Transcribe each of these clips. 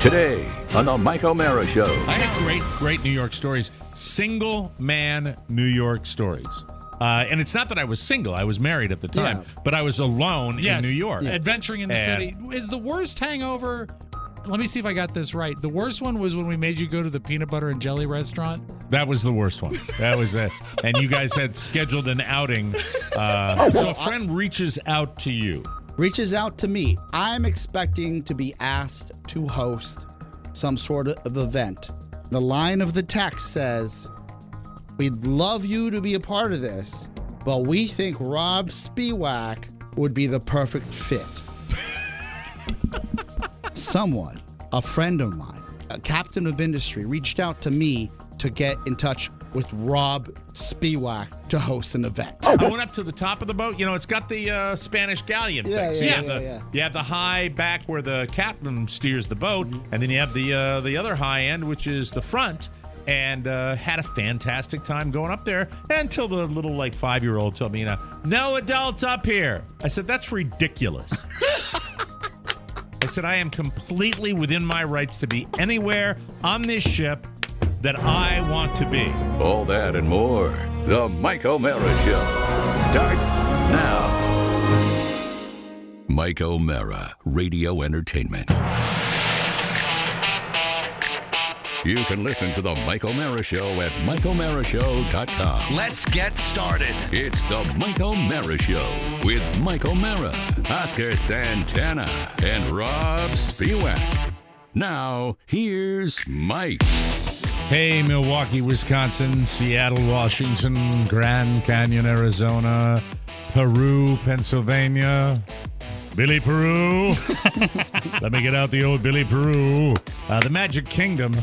Today on the Mike O'Mara Show. I had great New York stories. Single man New York stories. And it's not that I was single. I was married at the time. But I was alone in New York. Yeah. Adventuring in the city. Is the worst hangover... Let me see if I got this right. The worst one was when we made you go to the peanut butter and jelly restaurant. That was the worst one. That was it. And you guys had scheduled an outing. So a friend reaches out to you. Reaches out to me. I'm expecting to be asked to host some sort of event. The line of the text says, "We'd love you to be a part of this, but we think Rob Spiewak would be the perfect fit." Someone, a friend of mine, a captain of industry, reached out to me to get in touch with Rob Spiewak to host an event. I went up to the top of the boat. You know, it's got the Spanish galleon thing. You have the high back where the captain steers the boat, and then you have the other high end, which is the front. And had a fantastic time going up there until the little 5-year-old told me, no adults up here. I said, that's ridiculous. I said, I am completely within my rights to be anywhere on this ship that I want to be. All that and more. The Mike O'Mara Show starts now. Mike O'Mara, Radio Entertainment. You can listen to the Mike O'Mara Show at MikeO'MaraShow.com. Let's get started. It's the Mike O'Mara Show with Mike O'Mara, Oscar Santana, and Rob Spiewak. Now, here's Mike. Hey, Milwaukee, Wisconsin, Seattle, Washington, Grand Canyon, Arizona, Peru, Pennsylvania, Billy Peru. Let me get out the old Billy Peru. The Magic Kingdom.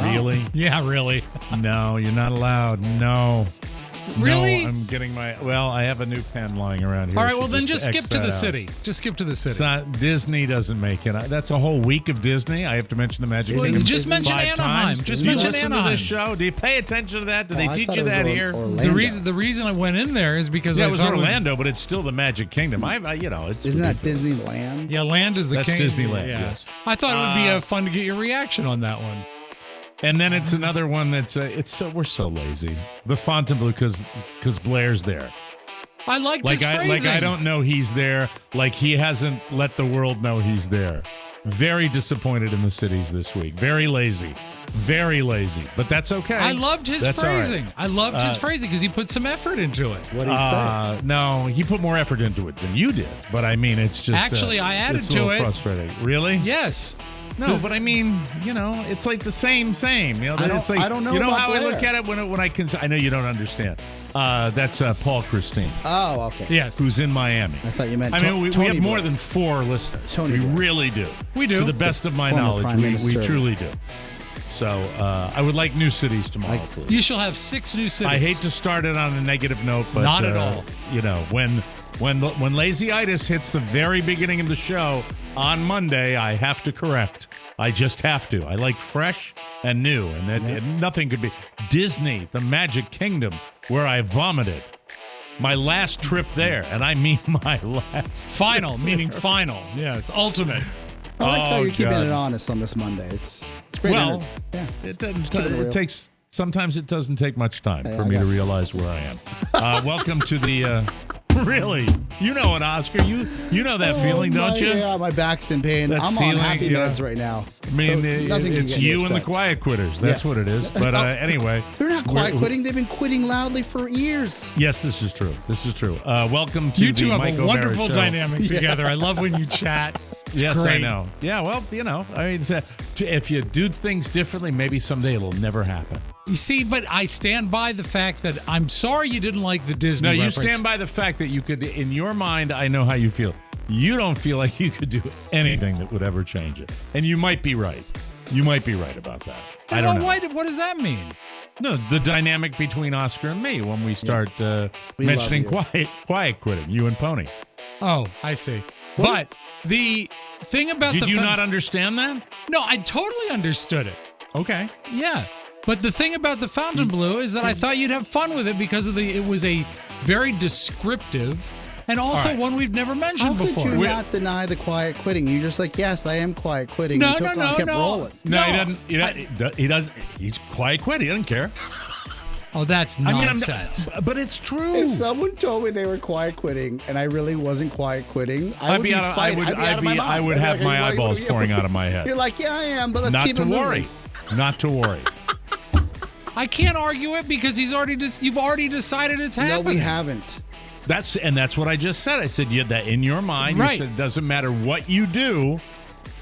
Really? Yeah, really. No, you're not allowed. No. Really? No, I'm getting I have a new pen lying around here. All right, well, then just skip to the city. Just skip to the city. Disney doesn't make it. That's a whole week of Disney. I have to mention the Magic Kingdom. Just mention Anaheim. Just mention Anaheim. Anaheim. To this show? Do you pay attention to that? Do they teach you that here? The reason I went in there is because it was Orlando, but it's still the Magic Kingdom. It's Isn't that Disneyland? Yeah, land is the That's king. Disneyland. Yeah. Yes. I thought it would be fun to get your reaction on that one. And then it's another one that's we're so lazy. The Fontainebleau because Blair's there. I like his phrasing. I don't know he's there. Like he hasn't let the world know he's there. Very disappointed in the cities this week. Very lazy. Very lazy. But that's okay. I loved his phrasing. Right. I loved his phrasing because he put some effort into it. What did he say? No, he put more effort into it than you did. But I mean, it's just actually I added it's to a little it. Frustrating. Really? Yes. No, but I mean, it's like the same. I don't know. You know about how Blair. I look at it when I know you don't understand. That's Paul Christine. Oh, okay. Yes. Who's in Miami. I thought you meant. We have more than 4 listeners. Tony we Blair. really do. We do. To the best of my knowledge, we truly do. So I would like new cities tomorrow, please. You shall have 6 new cities. I hate to start it on a negative note, but not at all. When Lazy-itis hits the very beginning of the show on Monday, I have to correct. I just have to. I like fresh and new, and nothing could be. Disney, the Magic Kingdom, where I vomited. My last trip there, and I mean my last. Final, meaning final. Yes, ultimate. I like how you're keeping it honest on this Monday. It's great. Well, it doesn't. It takes. Sometimes it doesn't take much time for me to realize where I am. Welcome to the. Really? You know it, Oscar. You know that feeling, don't you? Yeah, my back's in pain. I'm on happy meds right now. I mean, it's you and the quiet quitters. That's what it is. But anyway. They're not quiet quitting. They've been quitting loudly for years. Yes, this is true. Welcome to you two the have Mike a wonderful O'Mara dynamic together. I love when you chat. It's yes, great. I know. Yeah, well, I mean, if you do things differently, maybe someday it'll never happen. You see, but I stand by the fact that I'm sorry you didn't like the Disney reference. reference. You stand by the fact that you could, in your mind, I know how you feel. You don't feel like you could do anything that would ever change it. And you might be right. You might be right about that. I don't know. What does that mean? No, the dynamic between Oscar and me when we start mentioning quiet quitting, you and Pony. Oh, I see. What? But the thing about Did you not understand that? No, I totally understood it. Okay. Yeah. But the thing about the Fontainebleau is that I thought you'd have fun with it because it was a very descriptive And also right. one we've never mentioned How before. could you not deny the quiet quitting? You're just like, yes, I am quiet quitting. No, You took on, kept rolling. No, he doesn't. He doesn't. He's quiet quit. He doesn't care. Oh, that's nonsense. But it's true. If someone told me they were quiet quitting and I really wasn't quiet quitting, I would be fighting. I'd be out of my mind. I would have my eyeballs pouring out of my head. You're like, yeah, I am, but let's Not keep to it moving. worry. Not to worry. I can't argue it because you've already decided it's happening. No, we haven't. That's what I just said. I said that in your mind. Right. You said it doesn't matter what you do.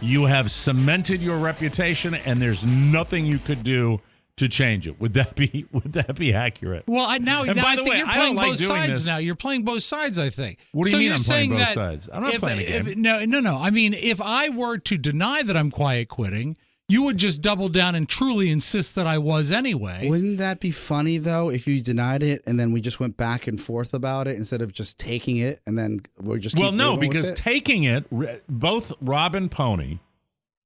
You have cemented your reputation, and there's nothing you could do to change it. Would that be accurate? Well, I think you're playing both sides now. You're playing both sides, I think. What do you mean you're I'm playing saying both that sides? I'm not playing a game. No. I mean, if I were to deny that I'm quiet quitting, you would just double down and truly insist that I was anyway. Wouldn't that be funny, though, if you denied it and then we just went back and forth about it instead of just taking it and then we're just Well, no, because taking it, both Robb and Pony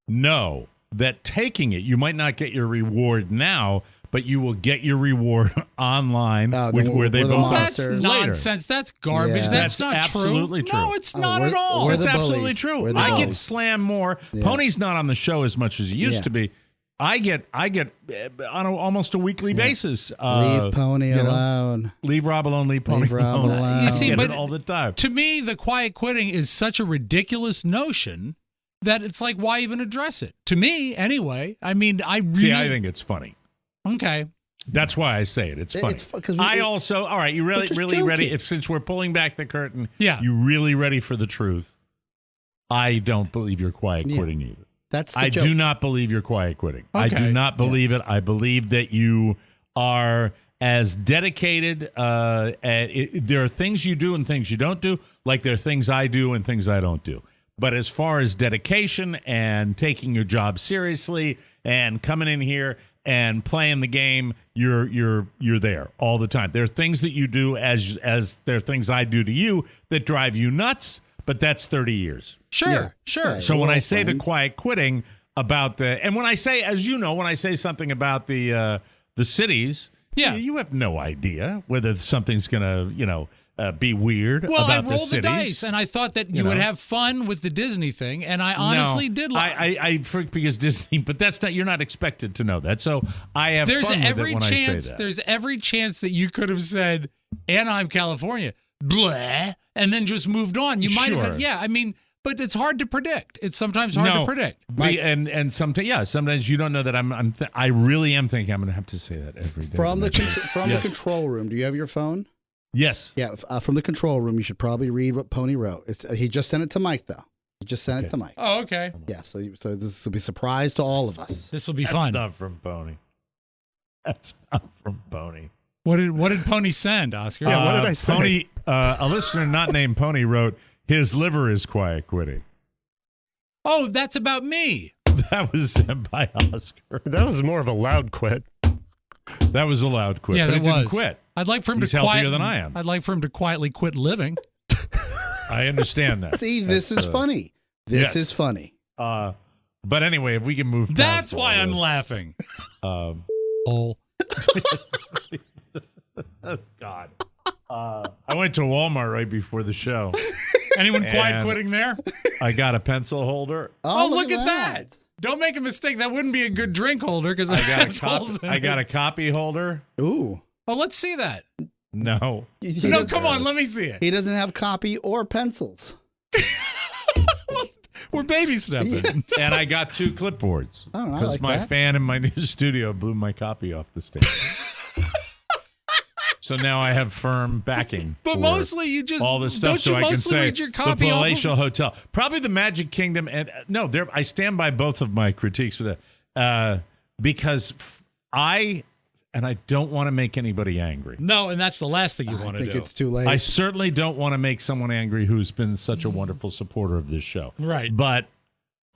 know that taking it, you might not get your reward now, but you will get your reward online, where they both That's later. nonsense. That's garbage. Yeah. That's That's not absolutely true. No, it's not at all. we're It's the absolutely bullies. true. We're the I get bullies. slammed more. Yeah. Pony's not on the show as much as he used to be. I get on almost a weekly basis. Leave Pony alone. Leave Robb alone. Leave Pony Leave Robb alone. alone. You see, I get but it all the time. To me, the quiet quitting is such a ridiculous notion that it's like, why even address it? To me, anyway. I mean, I think it's funny. Okay. That's why I say it. It's funny. All right, you really ready? Since we're pulling back the curtain, you really ready for the truth? I don't believe you're quiet quitting either. That's the I joke. do not believe you're quiet quitting. Okay. I do not believe it. I believe that you are as dedicated. There are things you do and things you don't do, like there are things I do and things I don't do. But as far as dedication and taking your job seriously and coming in here and playing the game, you're there all the time. There are things that you do as there are things I do to you that drive you nuts, but that's 30 years. Sure. So when I say the quiet quitting about and when I say, as you know, when I say something about the cities, you have no idea whether something's going to, be weird about the cities. Well, I rolled the dice, and I thought that you would have fun with the Disney thing, and I honestly did. I freak because Disney, but that's not. You're not expected to know that. So I have fun with it when I say that. There's every chance that you could have said Anaheim, California, blah, and then just moved on. You might have. I mean, but it's hard to predict. It's sometimes hard to predict. And sometimes you don't know that I really am thinking I'm going to have to say that every day. From the control room, do you have your phone? Yes. Yeah, from the control room, you should probably read what Pony wrote. He just sent it to Mike, though. He just sent it to Mike. Oh, okay. Yeah, so this will be a surprise to all of us. This will be fun. That's not from Pony. That's not from Pony. What did Pony send, Oscar? Yeah, what did I say? Pony, a listener not named Pony wrote, his liver is quiet quitting. Oh, that's about me. That was sent by Oscar. That was more of a loud quit. That was a loud quit. Yeah, but that it didn't was. quit. I'd like for him He's to healthier than I am. I'd like for him to quietly quit living. I understand that. See, this is funny. This is funny. But anyway, if we can move. That's why I'm laughing. Oh God. I went to Walmart right before the show. Anyone quiet quitting there? I got a pencil holder. Oh, look at that. Don't make a mistake. That wouldn't be a good drink holder because I got a copy holder. Ooh. Oh, let's see that. No. No, come on. Let me see it. He doesn't have copy or pencils. We're baby stepping. Yes. And I got 2 clipboards. Oh, I because like my that. fan in my new studio blew my copy off the stage. So now I have firm backing. But for mostly you just all this stuff, don't so you I can mostly say read your copy the off Palatial Hotel, probably the Magic Kingdom, and no, I stand by both of my critiques for that because I don't want to make anybody angry. No, and that's the last thing you want to do. I think it's too late. I certainly don't want to make someone angry who's been such a wonderful supporter of this show. Right. But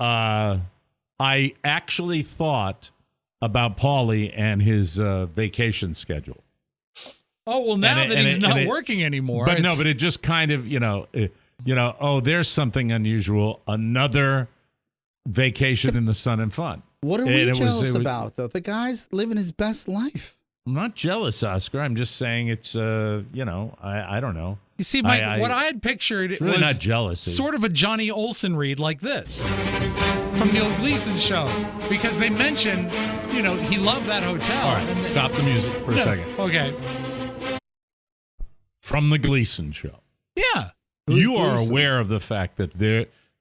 I actually thought about Paulie and his vacation schedule. Oh, well, now that he's not working anymore. But it just kind of, oh, there's something unusual. Another vacation in the sun and fun. What are we jealous about, though? The guy's living his best life. I'm not jealous, Oscar. I'm just saying it's, I don't know. You see, Mike, what I had pictured it's really was not jealousy. Sort of a Johnny Olsen read like this from the old Gleason show, because they mentioned, he loved that hotel. All right, stop the music for a second. Okay. From the Gleason show. Yeah. You are aware of the fact that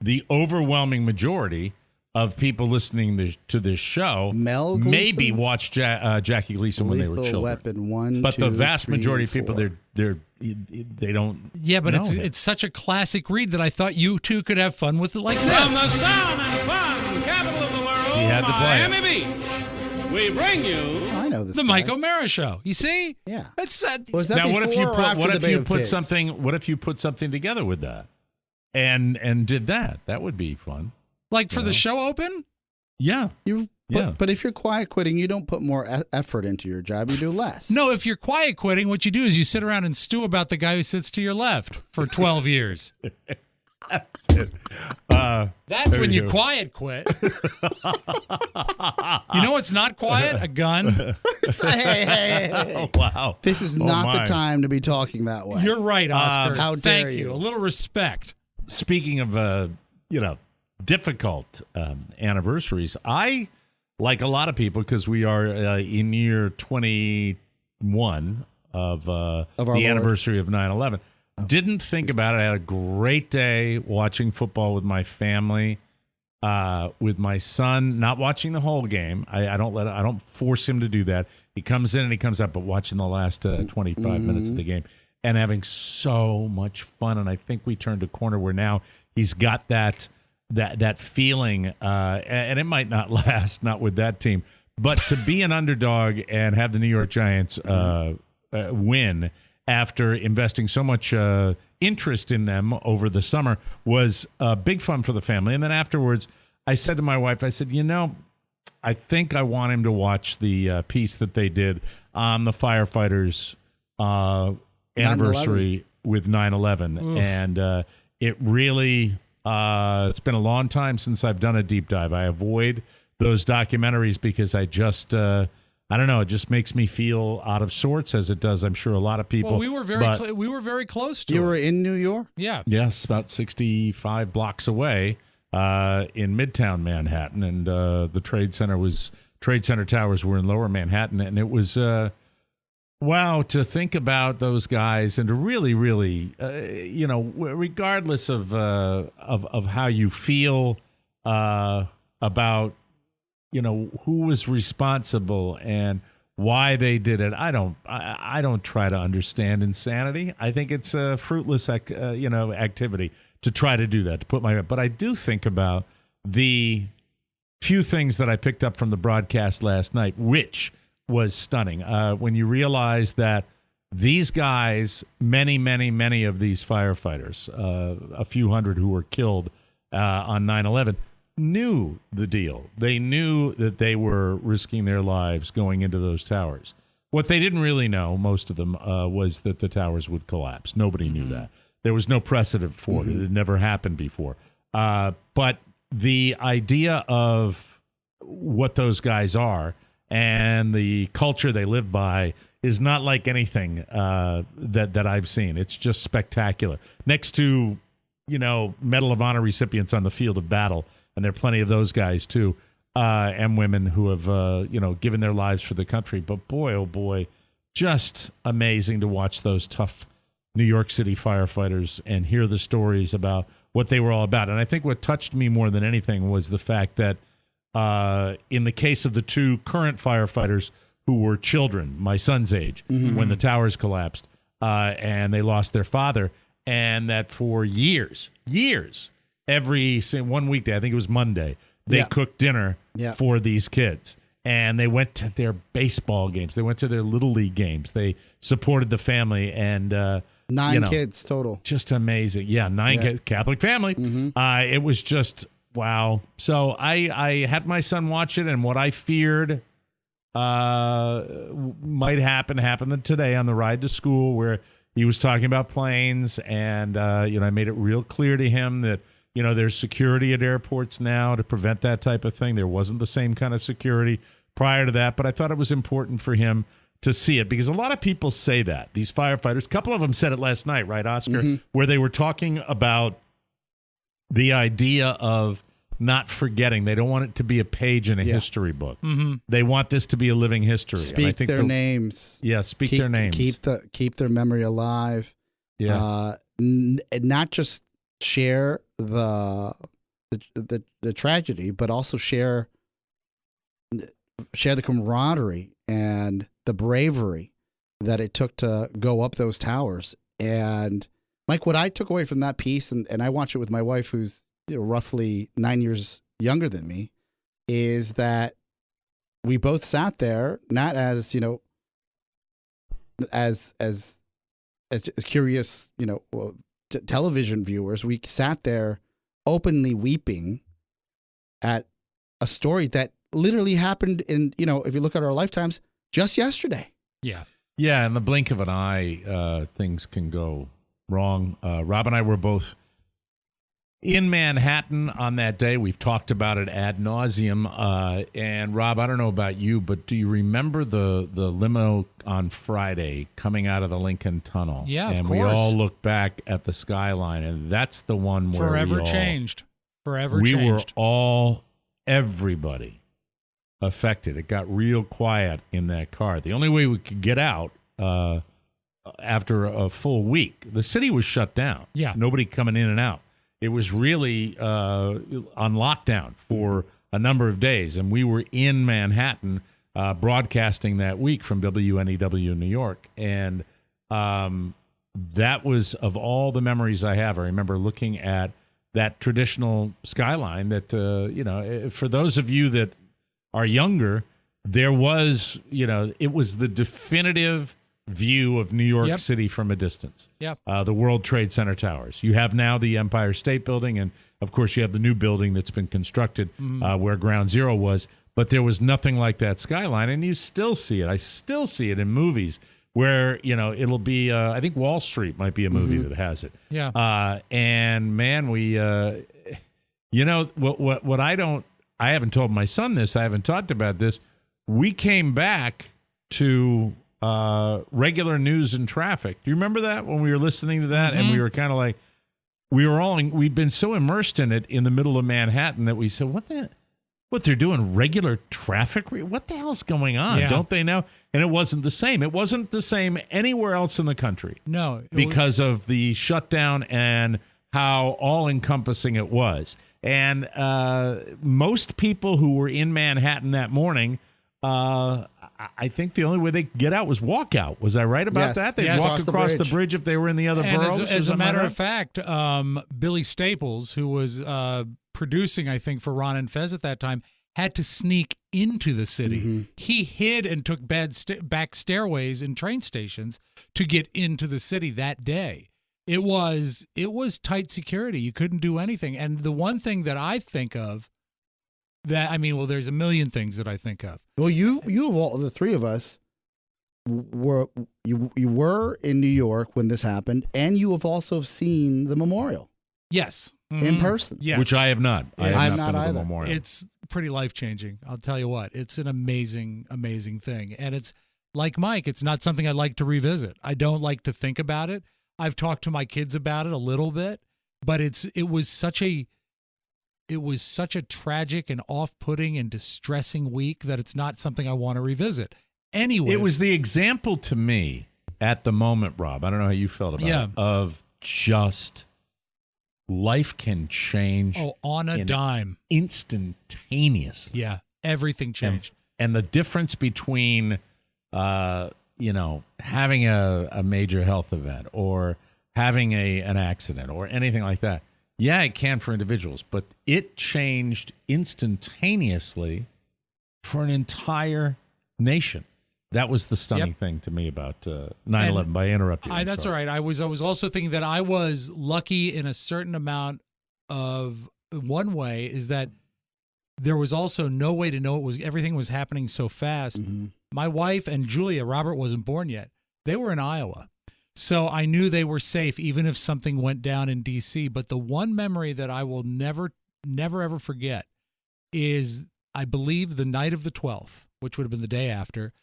the overwhelming majority of people listening to this show maybe watched Jackie Gleason when they were children. Weapon 1, but 2, the vast 3, majority of 4. people, they don't. Yeah, but it's such a classic read that I thought you two could have fun with it like this. From the sound and fun capital of the world, He had to play Miami Beach, we bring you I know this. The Mike O'Mara Show. You see? Yeah. That's that. Was that now, before what if you put Pigs? something? What if you put something together with that, and did that? That would be fun. Like for the show open? Yeah. But if you're quiet quitting, you don't put more effort into your job. You do less. No, if you're quiet quitting, what you do is you sit around and stew about the guy who sits to your left for 12 years. That's when you quiet quit. You know what's not quiet? A gun. Hey. Oh, wow. This is not the time to be talking that way. You're right, Oscar. How Thank dare you. A little respect. Speaking of, difficult anniversaries, I, like a lot of people, because we are in year 21 of the anniversary of 9/11, didn't think about it. I had a great day watching football with my family, with my son, not watching the whole game. I don't force him to do that. He comes in and he comes out, but watching the last 25 minutes of the game and having so much fun. And I think we turned a corner where now he's got that feeling, and it might not last, not with that team, but to be an underdog and have the New York Giants win after investing so much interest in them over the summer was big fun for the family. And then afterwards, I said to my wife, I said, I think I want him to watch the piece that they did on the firefighters' anniversary with 9/11. And it really... it's been a long time since I've done a deep dive. I avoid those documentaries because I just, I don't know, it just makes me feel out of sorts, as it does, I'm sure, a lot of people. Well, we were very close to it. You were in New York? Yeah. Yes, about 65 blocks away in Midtown Manhattan, and the Trade Center towers were in Lower Manhattan, and it was... wow, to think about those guys and to really, really, regardless of how you feel about, who was responsible and why they did it, I don't try to understand insanity. I think it's a fruitless, activity to try to do that. But I do think about the few things that I picked up from the broadcast last night, which was stunning. When you realize that these guys, many, many, many of these firefighters, a few hundred who were killed on 9/11, knew the deal. They knew that they were risking their lives going into those towers. What they didn't really know, most of them, was that the towers would collapse. Nobody knew that. There was no precedent for it. It had never happened before. But the idea of what those guys are and the culture they live by is not like anything that I've seen. It's just spectacular. Next to, Medal of Honor recipients on the field of battle, and there are plenty of those guys too, and women who have, given their lives for the country. But boy, oh boy, just amazing to watch those tough New York City firefighters and hear the stories about what they were all about. And I think what touched me more than anything was the fact that in the case of the two current firefighters who were children, my son's age, when the towers collapsed, and they lost their father, and that for years, every 1 weekday, I think it was Monday, they cooked dinner for these kids. And they went to their baseball games. They went to their Little League games. They supported the family. And 9 kids total. Just amazing. Yeah, 9 kids, Catholic family. It was just... wow. So I had my son watch it, and what I feared might happened today on the ride to school, where he was talking about planes, and I made it real clear to him that there's security at airports now to prevent that type of thing. There wasn't the same kind of security prior to that, but I thought it was important for him to see it, because a lot of people say that, these firefighters, a couple of them said it last night, right, Oscar, where they were talking about the idea of not forgetting. They don't want it to be a page in a history book. They want this to be a living history. Speak their names. Yeah, speak their names. Keep their memory alive. Yeah. Not just share the tragedy, but also share the camaraderie and the bravery that it took to go up those towers. And Mike, what I took away from that piece, and I watched it with my wife, who's roughly 9 years younger than me, is that we both sat there, not as as curious, television viewers. We sat there openly weeping at a story that literally happened in, if you look at our lifetimes, just yesterday. Yeah. Yeah, in the blink of an eye, things can go wrong. Rob and I were both in Manhattan on that day. We've talked about it ad nauseum. And Rob, I don't know about you, but do you remember the limo on Friday coming out of the Lincoln Tunnel? Yeah, of and course. We all look back at the skyline, and that's the one where Forever changed. We were all, everybody affected. It got real quiet in that car. The only way we could get out after a full week, the city was shut down. Yeah. Nobody coming in and out. It was really on lockdown for a number of days, and we were in Manhattan broadcasting that week from WNEW New York, and that was, of all the memories I have, I remember looking at that traditional skyline that, for those of you that are younger, there was, it was the definitive view of New York City from a distance. Yep. The World Trade Center towers. You have now the Empire State Building, and of course you have the new building that's been constructed where Ground Zero was. But there was nothing like that skyline, and you still see it. I still see it in movies where it'll be. I think Wall Street might be a movie that has it. Yeah. And man, we, what I haven't told my son this. I haven't talked about this. We came back to regular news and traffic. Do you remember that when we were listening to that? And we were kind of like, we'd been so immersed in it in the middle of Manhattan that we said, what they're doing, regular traffic? What the hell's going on? Yeah. Don't they know? And it wasn't the same. It wasn't the same anywhere else in the country. No. Because of the shutdown and how all-encompassing it was. And most people who were in Manhattan that morning, I think the only way they could get out was walk out. Was I right about that? They'd walk across the bridge if they were in the other boroughs? As a matter of fact, Billy Staples, who was producing, I think, for Ron and Fez at that time, had to sneak into the city. He hid and took back stairways in train stations to get into the city that day. It was tight security. You couldn't do anything. And the one thing that I think of there's a million things that I think of. Well, you of all the three of us were in New York when this happened, and you have also seen the memorial. Yes. In person. Yes. Which I have not. I have not either. The memorial. It's pretty life-changing. I'll tell you what. It's an amazing, amazing thing. And it's like Mike, it's not something I like to revisit. I don't like to think about it. I've talked to my kids about it a little bit, but it was such a tragic and off-putting and distressing week that it's not something I want to revisit. Anyway, it was the example to me at the moment, Rob. I don't know how you felt about it, of just life can change on a dime, instantaneously. Yeah, everything changed. And the difference between having a major health event or having an accident or anything like that. Yeah, it can for individuals, but it changed instantaneously for an entire nation. That was the stunning thing to me about 9/11. By interrupting, that's all right. I was also thinking that I was lucky in a certain amount of one way is that there was also no way to know everything was happening so fast. My wife and Julia, Robert wasn't born yet. They were in Iowa. So I knew they were safe even if something went down in D.C. But the one memory that I will never, ever forget is, I believe, the night of the 12th, which would have been the day after.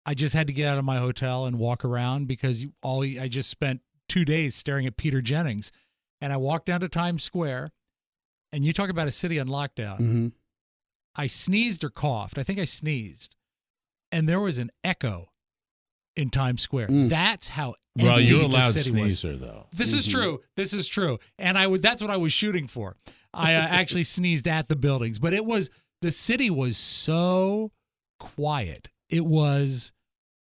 I just had to get out of my hotel and walk around because I just spent 2 days staring at Peter Jennings. And I walked down to Times Square, and you talk about a city on lockdown. Mm-hmm. I sneezed or coughed. I think I sneezed. And there was an echo in Times Square. That's how empty well, you're a the loud city sneezer, was. though. This is true. This is true. And that's what I was shooting for. I actually sneezed at the buildings. But the city was so quiet. It was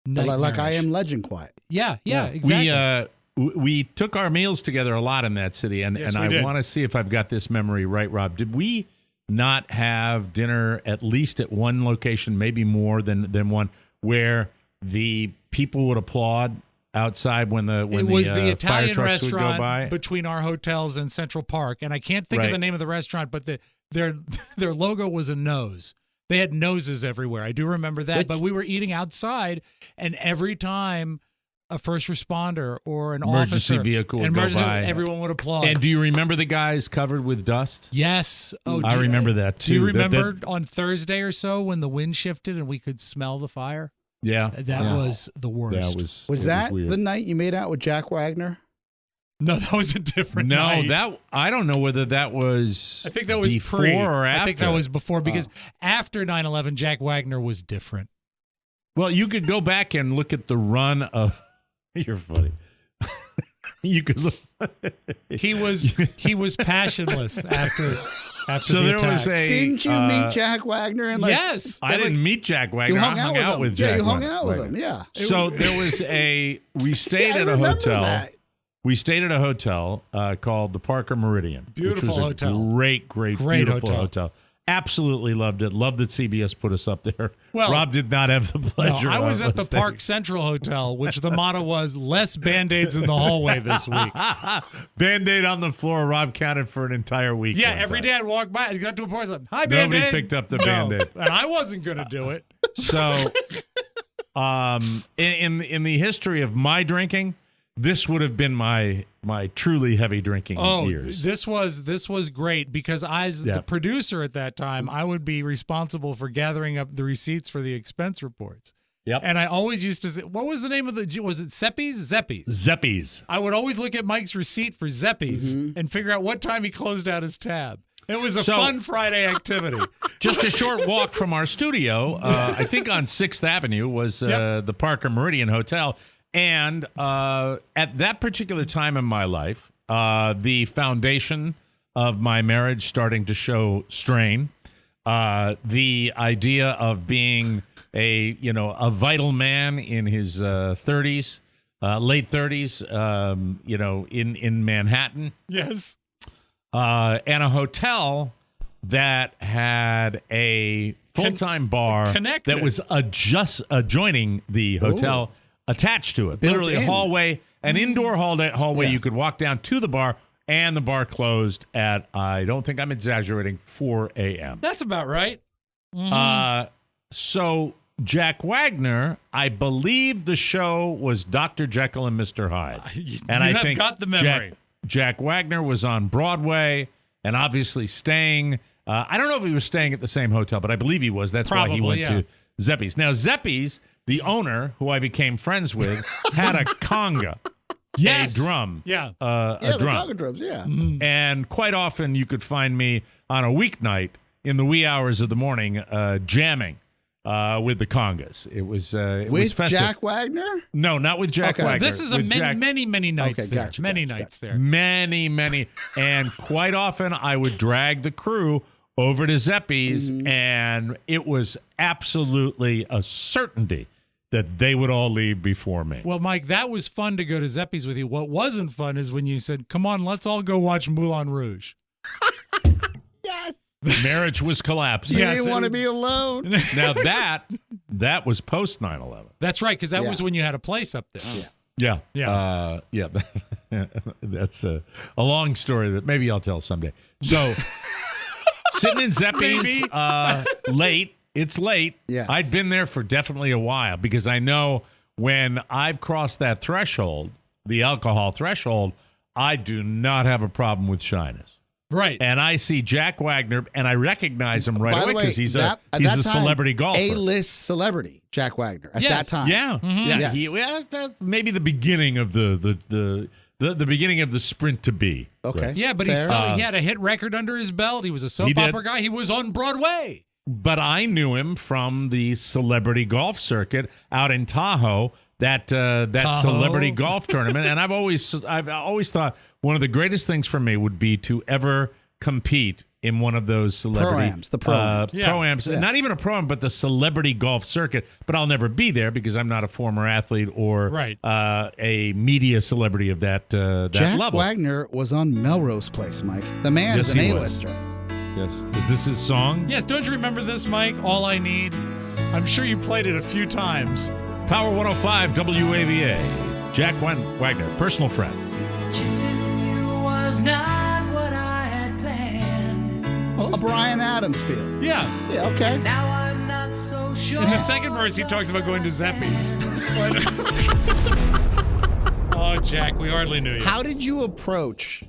nightmarish. Like I Am Legend quiet. Yeah, exactly. We took our meals together a lot in that city, and I want to see if I've got this memory right, Rob. Did we not have dinner at least at one location, maybe more than one, where the people would applaud outside when the Italian fire trucks would go by? Restaurant between our hotels and Central Park, and I can't think of the name of the restaurant, but their logo was a nose. They had noses everywhere. I do remember that. But we were eating outside, and every time a first responder or an emergency officer, vehicle would go by, everyone would applaud. And do you remember the guys covered with dust? Yes. Oh, I remember that too. Do you remember on Thursday or so when the wind shifted and we could smell the fire? Yeah. That was the worst. Was that the night you made out with Jack Wagner? No, that was a different night. No, I don't know whether that was. I think that was before or after. I think that was before because after 9/11, Jack Wagner was different. Well, you could go back and look at the run of. You're funny. You could look. He was passionless after so the there attack. was Didn't you meet Jack Wagner? And yes, I didn't meet Jack Wagner. You I hung out with Jack. Yeah, you hung Wagner. out with him. Yeah. So there was we stayed at a hotel. That. We stayed at a hotel called the Parker Meridian. Beautiful which was hotel. Great beautiful hotel. Absolutely loved it. Loved that CBS put us up there. Well, Rob did not have the pleasure. No, I was at the Park Central Hotel, which the motto was less Band-Aids in the hallway this week. Band-Aid on the floor. Rob counted for an entire week. Yeah, every day I'd walk by. I got to a point. I was like, hi, Band-Aid. Nobody picked up the Band-Aid. And I wasn't going to do it. So in the history of my drinking, this would have been my truly heavy drinking years. This was great because as the producer at that time, I would be responsible for gathering up the receipts for the expense reports. Yep. And I always used to say, what was the name of was it Zeppies? Zeppies. I would always look at Mike's receipt for Zeppies and figure out what time he closed out his tab. It was a fun Friday activity. Just a short walk from our studio, I think on 6th Avenue was the Parker Meridian Hotel. And at that particular time in my life, the foundation of my marriage starting to show strain, the idea of being a vital man in his 30s, late 30s, in Manhattan. Yes. And a hotel that had a full-time bar that was adjoining the hotel. Ooh. Attached to it, literally a hallway, an indoor hallway. You could walk down to the bar, and the bar closed at, I don't think I'm exaggerating, 4 a.m. That's about right. So Jack Wagner, I believe the show was Dr. Jekyll and Mr. Hyde. And I think got the memory. Jack Wagner was on Broadway and obviously staying. I don't know if he was staying at the same hotel, but I believe he was. That's probably, why he went to Zeppies. Now, Zeppies, the owner, who I became friends with, had a conga. Yes. A drum. Yeah. A the drum. conga drums, yeah. Mm-hmm. And quite often you could find me on a weeknight in the wee hours of the morning jamming with the congas. It was with Jack Wagner? No, not with Jack Wagner. This is many nights there. Gotcha, many nights there. Many. And quite often I would drag the crew over to Zeppies, and it was absolutely a certainty that they would all leave before me. Well, Mike, that was fun to go to Zeppies with you. What wasn't fun is when you said, come on, let's all go watch Moulin Rouge. Yes. Marriage was collapsing. You didn't want to be alone. Now that was post 9/11. That's right, because that was when you had a place up there. Yeah. That's a long story that maybe I'll tell someday. So sitting in Zeppies late. It's late. Yes. I'd been there for definitely a while because I know when I've crossed that threshold, the alcohol threshold, I do not have a problem with shyness. Right. And I see Jack Wagner, and I recognize him right By the away way, because he's at a that time, celebrity golfer. A-list celebrity, Jack Wagner, at Yes. that time. Yeah, yeah. Yes. Maybe the beginning of the beginning of the sprint to be. Okay. Right. Yeah, but Fair. he had a hit record under his belt. He was a soap He did. opera guy. He was on Broadway. But I knew him from the celebrity golf circuit out in Tahoe. That Tahoe. celebrity golf tournament, and I've always thought one of the greatest things for me would be to ever compete in one of those celebrity Pro-ams, the pro-ams. pro-ams. Yeah. Not even a pro-am, but the celebrity golf circuit. But I'll never be there because I'm not a former athlete or Right. A media celebrity of that Jack level. Wagner was on Melrose Place, Mike. The man Yes, is an he was. A-lister. Yes, is this his song? Yes, don't you remember this, Mike? All I Need? I'm sure you played it a few times. Power 105 WAVA. Jack Wagner, personal friend. Kissing you was not what I had planned. Well, a Bryan Adams feel. Yeah. Yeah, okay. Now I'm not so sure. In the second verse, he talks about going to Zeppi's. Oh, Jack, we hardly knew you. How did you approach?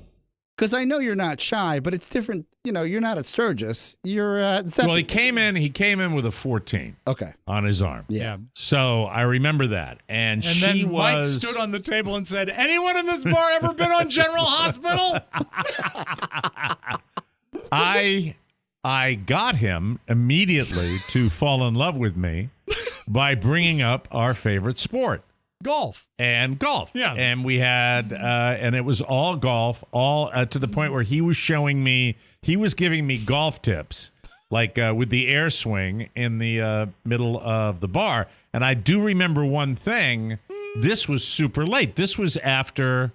Because I know you're not shy, but it's different. You know, you're not at Sturgis. You're at Zeppi's. Well, he came in with a 14 Okay. on his arm. Yeah. So I remember that. And And she then Mike was stood on the table and said, anyone in this bar ever been on General Hospital? I got him immediately to fall in love with me by bringing up our favorite sport. Golf. And golf. Yeah. And we had, and it was all golf, all to the point where he was giving me golf tips, like with the air swing in the middle of the bar. And I do remember one thing. This was super late. This was after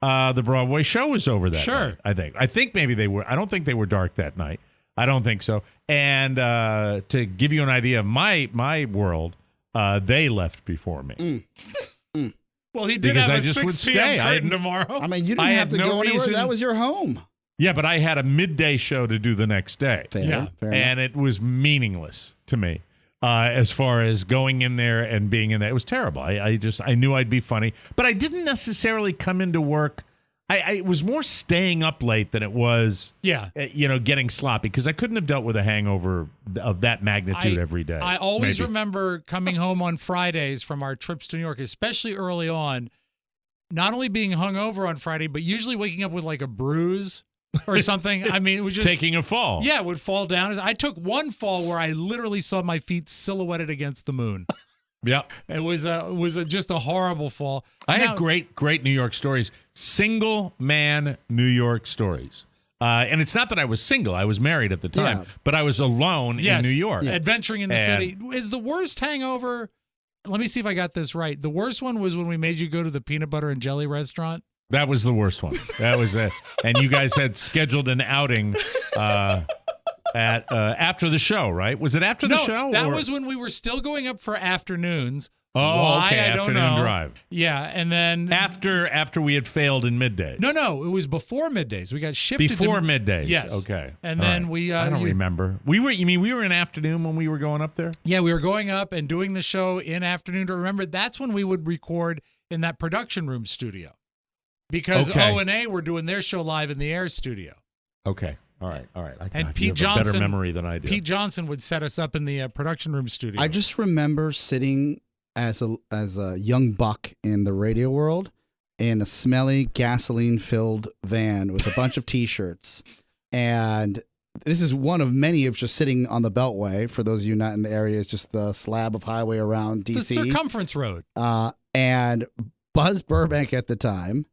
the Broadway show was over that Sure. night, I think maybe they were. I don't think they were dark that night. I don't think so. And to give you an idea of my world, they left before me. Well, he did Because have I a just 6 would p.m. stay. I curtain didn't- tomorrow. I mean, you didn't I have had to no go anywhere. reason- That was your home. Yeah, but I had a midday show to do the next day. Fair. Yeah. Fair And enough. it was meaningless to me as far as going in there and being in there. It was terrible. I knew I'd be funny, but I didn't necessarily come into work. I was more staying up late than it was, Yeah. Getting sloppy because I couldn't have dealt with a hangover of that magnitude every day. I always maybe. remember coming home on Fridays from our trips to New York, especially early on, not only being hungover on Friday, but usually waking up with like a bruise or something. I mean, it was just taking a fall. Yeah, it would fall down. I took one fall where I literally saw my feet silhouetted against the moon. Yeah. It was just a horrible fall. I Now- had great New York stories. Single man New York stories. And it's not that I was single. I was married at the time, Yeah. but I was alone Yes, in New York. adventuring in the And- city. Is the worst hangover? Let me see if I got this right. The worst one was when we made you go to the peanut butter and jelly restaurant. That was the worst one. That was it. And you guys had scheduled an outing at after the show, right? Was it after the show? That or- was when we were still going up for afternoons. Oh, Why, okay. I don't Afternoon know. drive. Yeah, and then After we had failed in middays. No, it was before middays. We got shifted Before to, middays. Yes. Okay. And All then right. we I don't remember. You mean we were in afternoon when we were going up there? Yeah, we were going up and doing the show in afternoon. To remember, that's when we would record in that production room studio. Because Okay. O&A were doing their show live in the Air studio. Okay. All right. And you Pete have Johnson, a better memory than I do. Pete Johnson would set us up in the production room studio. I just remember sitting as a young buck in the radio world in a smelly gasoline-filled van with a bunch of T-shirts, and this is one of many of just sitting on the Beltway. For those of you not in the area, it's just the slab of highway around the D.C. circumference road. And Buzz Burbank at the time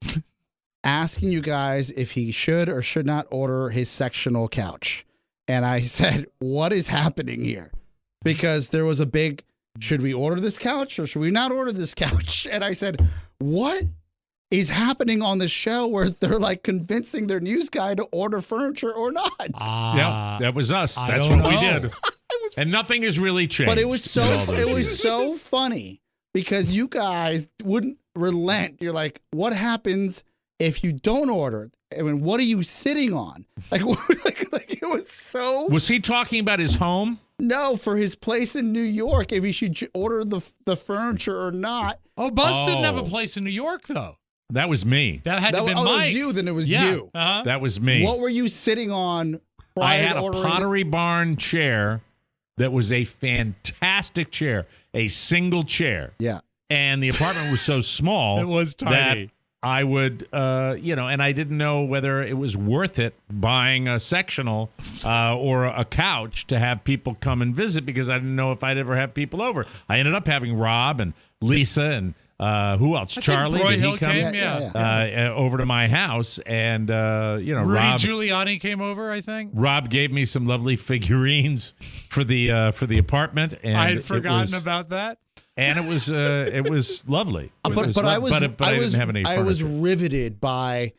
asking you guys if he should or should not order his sectional couch. And I said, what is happening here? Because there was a big, should we order this couch or should we not order this couch? And I said, what is happening on this show where they're like convincing their news guy to order furniture or not? Yeah, that was us. I That's don't what we know. did. And nothing has really changed. But it was so in all those it was years. so funny because you guys wouldn't relent. You're like, what happens if you don't order? I mean, what are you sitting on? Like it was so Was he talking about his home? no for his place in New York. If he should order the furniture or not. Oh, Buzz didn't have a Oh. place in New York, though. That was me. That had to have been It Mike. was you, then it was you. Uh-huh. That was me. What were you sitting on prior I had to a ordering Pottery Barn chair that was a fantastic chair, a single chair. Yeah. And the apartment was so small. It was tiny. That I would, and I didn't know whether it was worth it buying a sectional or a couch to have people come and visit because I didn't know if I'd ever have people over. I ended up having Rob and Lisa and who else? Charlie. Roy Did Hill he come came, over to my house, and Rudy Rob Giuliani came over, I think. Rob gave me some lovely figurines for the apartment, and I had forgotten about that. And it was lovely. I was furniture. riveted by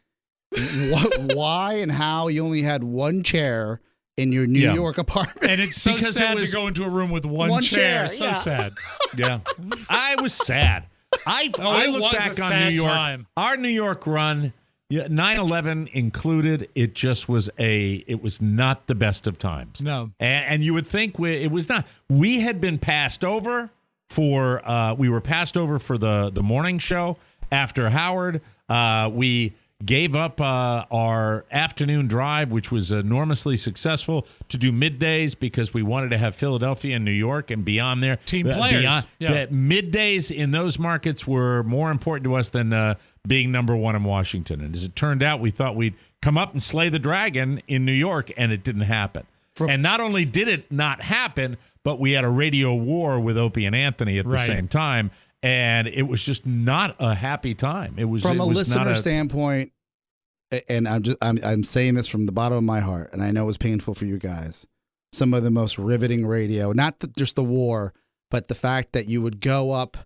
why and how you only had one chair in your New York apartment. And it's so Because sad it was to go into a room with one chair. So yeah. sad. Yeah, I was sad. I it look was back a on sad New York. time. Our New York run, 9/11 included. It just was it was not the best of times. No, and you would think it was not. We had been passed over for we were passed over for the morning show after Howard. We gave up our afternoon drive, which was enormously successful, to do middays because we wanted to have Philadelphia and New York and beyond there. Team players. That middays in those markets were more important to us than being number one in Washington. And as it turned out, we thought we'd come up and slay the dragon in New York, and it didn't happen. And not only did it not happen, but we had a radio war with Opie and Anthony at the same time. And it was just not a happy time. It was from a listener standpoint, and I'm saying this from the bottom of my heart, and I know it was painful for you guys. Some of the most riveting radio, not just the war, but the fact that you would go up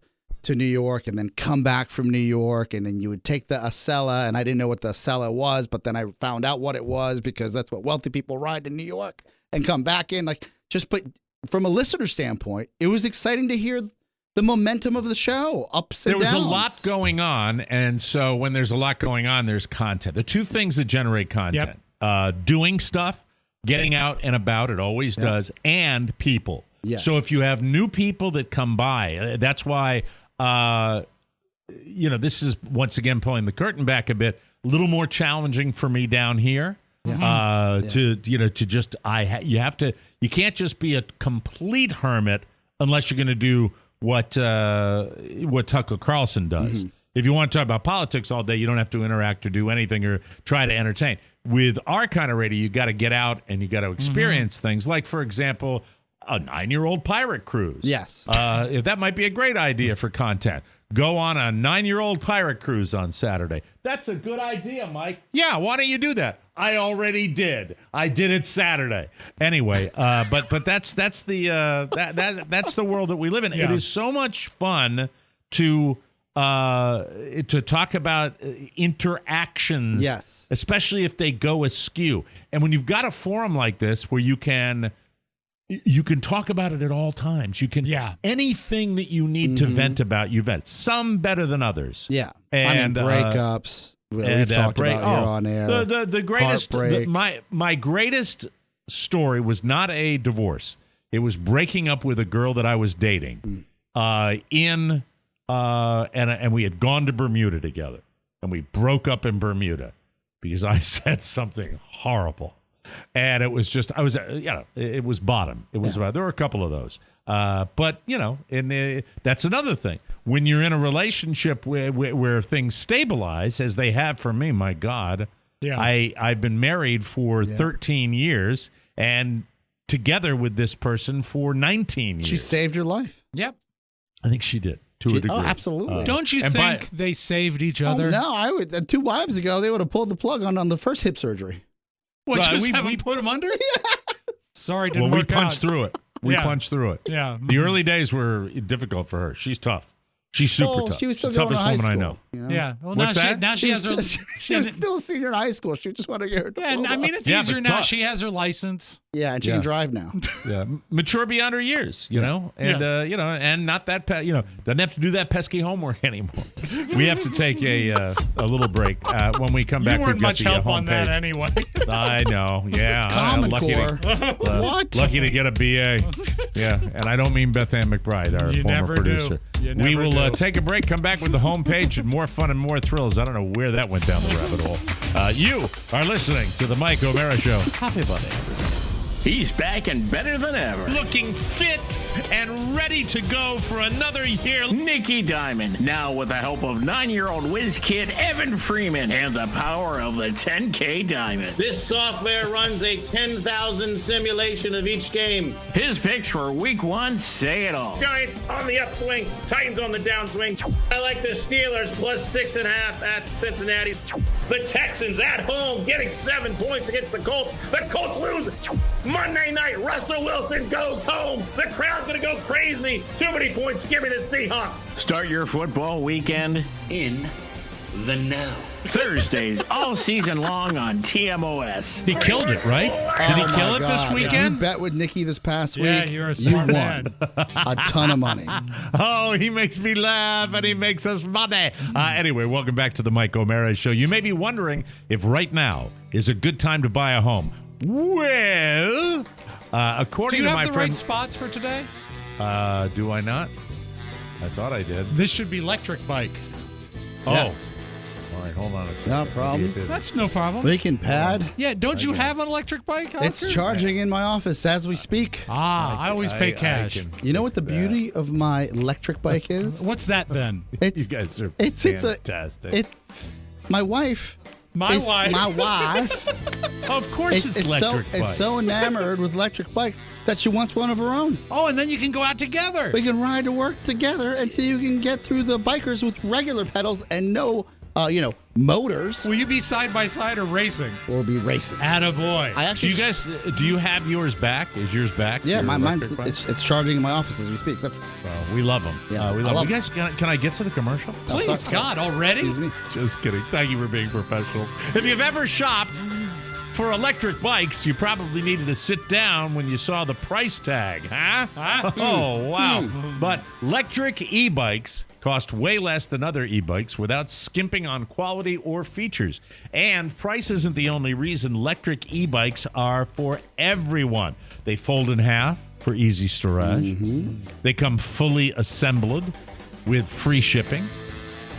to New York and then come back from New York, and then you would take the Acela, and I didn't know what the Acela was, but then I found out what it was because that's what wealthy people ride in New York and come back in. But from a listener standpoint, it was exciting to hear the momentum of the show, ups and downs. There was a lot going on, and so when there's a lot going on, there's content. The two things that generate content, doing stuff, getting out and about, it always does, and people. Yes. So if you have new people that come by, that's why, this is, once again, pulling the curtain back a bit, a little more challenging for me down here. You can't just be a complete hermit unless you're going to do what Tucker Carlson does. Mm-hmm. If you want to talk about politics all day, you don't have to interact or do anything or try to entertain. With our kind of radio, you got to get out and you got to experience things. Like, for example, a 9-year-old pirate cruise. Yes. That might be a great idea for content. Go on a 9-year-old pirate cruise on Saturday. That's a good idea, Mike. Yeah, why don't you do that? I already did. I did it Saturday. Anyway, but that's the world that we live in. Yeah. It is so much fun to talk about interactions, Yes. especially if they go askew. And when you've got a forum like this where you can talk about it at all times. You can anything that you need to vent about, you vent. Some better than others. Yeah. And breakups. We've talked about here on air. The greatest my greatest story was not a divorce. It was breaking up with a girl that I was dating. And we had gone to Bermuda together. And we broke up in Bermuda because I said something horrible. And it was just, it was bottom. It was there were a couple of those. But, that's another thing. When you're in a relationship where things stabilize, as they have for me, my God, I've been married for 13 years and together with this person for 19 years. She saved your life. Yep. I think she did, to a degree. Oh, absolutely. Don't you think they saved each other? No, I would. 2 wives ago, they would have pulled the plug on the first hip surgery. What, we put him under? Sorry, didn't we work out. punched through it. We punched through it. Yeah. The early days were difficult for her. She's tough. She's super tough. She was still the going to toughest high woman school, I know. Yeah. Well, What's that? now she has her. She was still a senior in high school. She just wanted to get her diploma. Yeah, I mean, it's Yeah, easier but now. tough. She has her license. Yeah, and she can drive now. Yeah, mature beyond her years, you know, and and not that doesn't have to do that pesky homework anymore. We have to take a little break. When we come back, You weren't we've got much the help on that homepage. anyway. I know. Yeah, Common lucky Core. To, What? Lucky to get a BA. Yeah, and I don't mean Beth Ann McBride, our You former never do. producer. We will take a break, come back with the homepage and more fun and more thrills. I don't know where that went down the rabbit hole. You are listening to the Mike O'Mara Show. Happy birthday, everybody. He's back and better than ever. Looking fit and ready to go for another year. Nicky Diamond, now with the help of 9-year-old whiz kid Evan Freeman and the power of the 10K Diamond. This software runs a 10,000 simulation of each game. His picks for week 1 say it all. Giants on the upswing, Titans on the downswing. I like the Steelers plus 6.5 at Cincinnati. The Texans at home getting 7 points against the Colts. The Colts lose. Monday night, Russell Wilson goes home. The crowd's going to go crazy. Too many points. Give me the Seahawks. Start your football weekend In the now. Thursdays all season long on TMOS. He killed it, right? Did he kill it this weekend? You bet with Nikki this past week. Yeah, you're a smart man. A ton of money. Oh, he makes me laugh and he makes us money. Anyway, welcome back to the Mike O'Mara Show. You may be wondering if right now is a good time to buy a home. Well, according Do you to my have the friend, right spots for today? do I not? I thought I did. This should be electric bike. Oh, Yes. all right. Hold on a second. No problem. That's no problem. Leaking pad. Yeah, don't you have an electric bike, Oscar? It's charging in my office as we speak. I always pay cash. You know what the beauty of my electric bike is? What's that then? It's You guys are it's fantastic. my wife. My is- wife. My wife. Of course, it's electric bike. It's so enamored with electric bike that she wants one of her own. Oh, and then you can go out together. We can ride to work together, and so you can get through the bikers with regular pedals and no, motors. Will you be side by side or racing? Or be racing. Attaboy. I Do actually. you guys? Do you have yours back? Is yours back? Yeah, Your mine's electric bike? it's charging in my office as we speak. That's We love them. Yeah, we I love love them. You guys, can I get to the commercial? Please, God, already? excuse me. Just kidding. Thank you for being professionals. If you've ever shopped for electric bikes, you probably needed to sit down when you saw the price tag, huh? Oh, wow. But electric e-bikes cost way less than other e-bikes without skimping on quality or features. And price isn't the only reason electric e-bikes are for everyone. They fold in half for easy storage. They come fully assembled with free shipping.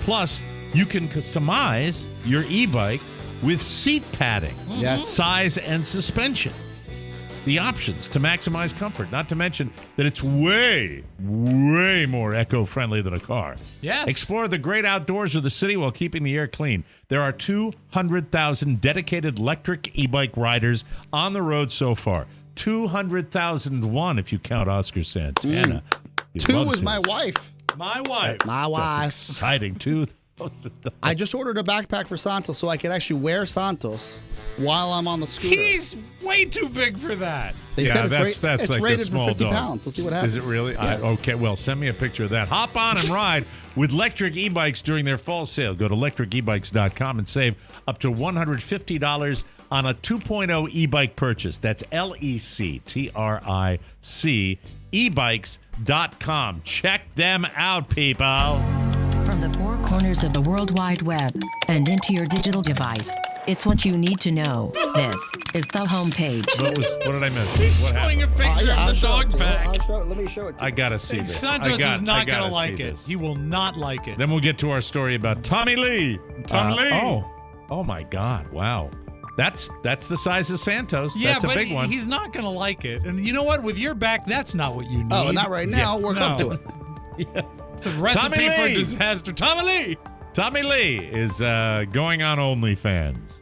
Plus, you can customize your e-bike with seat padding, Yes. size, and suspension. The options to maximize comfort, not to mention that it's way, way more eco-friendly than a car. Yes. Explore the great outdoors of the city while keeping the air clean. There are 200,000 dedicated electric e-bike riders on the road so far. 200,001 if you count Oscar Santana. He Two loves was my his. wife. My wife. My That's wife. exciting. 2,000. I just ordered a backpack for Santos so I could actually wear Santos while I'm on the scooter. He's way too big for that. They Yeah, said that's it's like a rated small for 50 dog. pounds. We'll see what happens. Is it really? Yeah. Okay, well, send me a picture of that. Hop on and ride with electric e-bikes during their fall sale. Go to electricebikes.com and save up to $150 on a 2.0 e-bike purchase. That's LECTRIC, ebikes.com. Check them out, people. From the four corners of the World Wide Web and into your digital device, it's what you need to know. This is the homepage. What did I miss? He's What showing a happened? picture I'll of the show it dog to you. pack. Let me show it to you. I got to see this. Santos is not going to gotta like see it. this. He will not like it. Then we'll get to our story about Tommy Lee. Tommy Lee. Oh my God! Wow, that's the size of Santos. Yeah, That's a but big one. he's not going to like it. And you know what? With your back, that's not what you need. Oh, not right now. Yeah. Work up to No. it. It's a recipe Tommy for Lee. disaster. Tommy Lee. Tommy Lee is going on OnlyFans.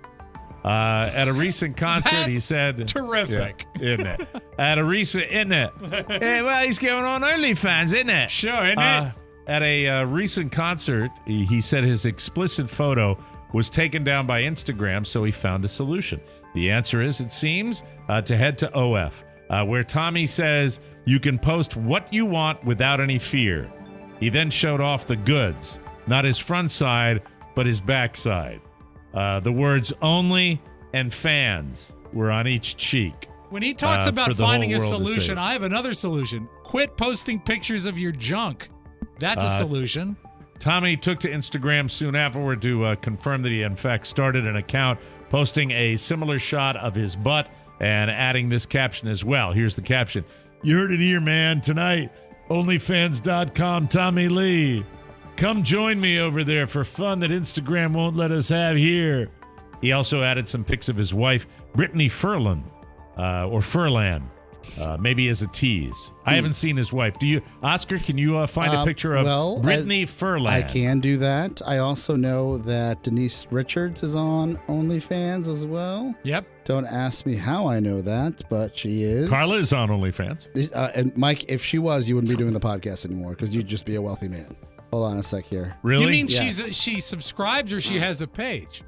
At a recent concert, he That's said, terrific. Yeah, isn't it? At a recent, isn't it? Hey, well, he's going on OnlyFans, isn't it? Sure, isn't it? At a recent concert, he said his explicit photo was taken down by Instagram, so he found a solution. The answer is, it seems, to head to OF, where Tommy says you can post what you want without any fear. He then showed off the goods, not his front side, but his back side. The words only and fans were on each cheek. When he talks for about the whole finding a world to solution, see. I have another solution. Quit posting pictures of your junk. That's a solution. Tommy took to Instagram soon afterward to confirm that he, in fact, started an account posting a similar shot of his butt and adding this caption as well. Here's the caption. You heard it here, man. Tonight, OnlyFans.com, Tommy Lee. Come join me over there for fun that Instagram won't let us have here. He also added some pics of his wife, Brittany Furlan, or Furlan, maybe as a tease. I haven't seen his wife. Do you, Oscar? Can you find a picture of Brittany Furlan? I can do that. I also know that Denise Richards is on OnlyFans as well. Yep. Don't ask me how I know that, but she is. Carla is on OnlyFans. And Mike, if she was, you wouldn't be doing the podcast anymore because you'd just be a wealthy man. Hold on a sec here. Really? You mean Yes. she subscribes or she has a page?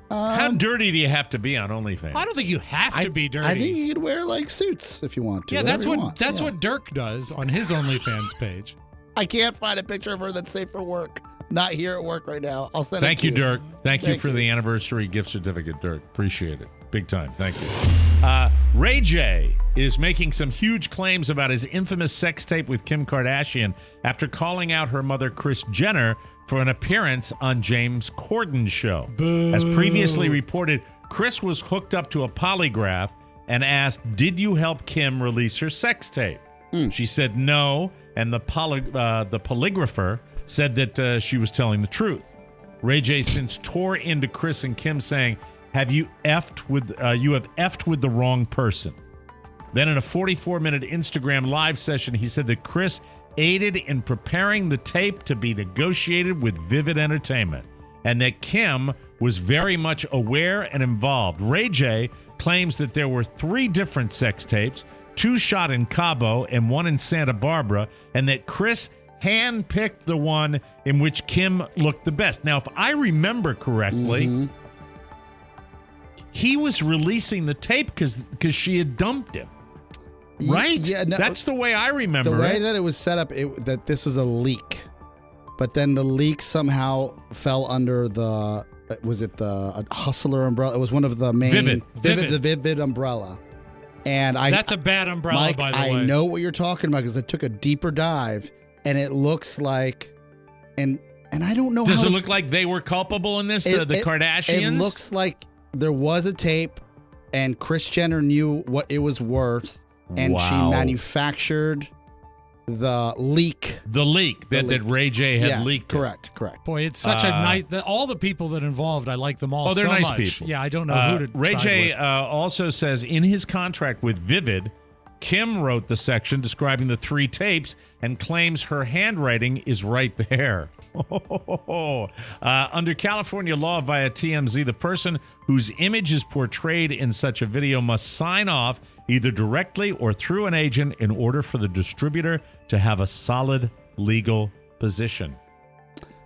How dirty do you have to be on OnlyFans? I don't think you have to be dirty. I think you could wear like suits if you want to. Yeah, that's what Dirk does on his OnlyFans page. I can't find a picture of her that's safe for work. Not here at work right now. I'll send it to you. Thank you, Dirk. Thank you for the anniversary gift certificate, Dirk. Appreciate it. Big time. Thank you. Ray J is making some huge claims about his infamous sex tape with Kim Kardashian after calling out her mother, Kris Jenner, for an appearance on James Corden's show. Boo. As previously reported, Kris was hooked up to a polygraph and asked, "Did you help Kim release her sex tape?" She said no, and the polygrapher said that she was telling the truth. Ray J since tore into Kris and Kim saying, you have effed with the wrong person. Then in a 44-minute Instagram live session, he said that Kris aided in preparing the tape to be negotiated with Vivid Entertainment, and that Kim was very much aware and involved. Ray J claims that there were 3 different sex tapes, 2 shot in Cabo and 1 in Santa Barbara, and that Kris handpicked the one in which Kim looked the best. Now, if I remember correctly, he was releasing the tape because she had dumped him. Right? Yeah, no, that's the way I remember it. The way that it was set up, that this was a leak. But then the leak somehow fell under the Hustler umbrella? It was one of the main... The Vivid umbrella. And that's a bad umbrella, Mike, by the way. I know what you're talking about because I took a deeper dive, and it looks like... And I don't know Does it look like they were culpable in this, the Kardashians? It looks like there was a tape, and Kris Jenner knew what it was worth, and she manufactured the leak. That Ray J had leaked. Correct. Boy, it's such a nice... all the people that are involved, I like them all so much. Oh, they're nice people. Yeah, I don't know who to Ray J with. Also says in his contract with Vivid, Kim wrote the section describing the 3 tapes and claims her handwriting is right there. Under California law via TMZ, the person whose image is portrayed in such a video must sign off either directly or through an agent in order for the distributor to have a solid legal position.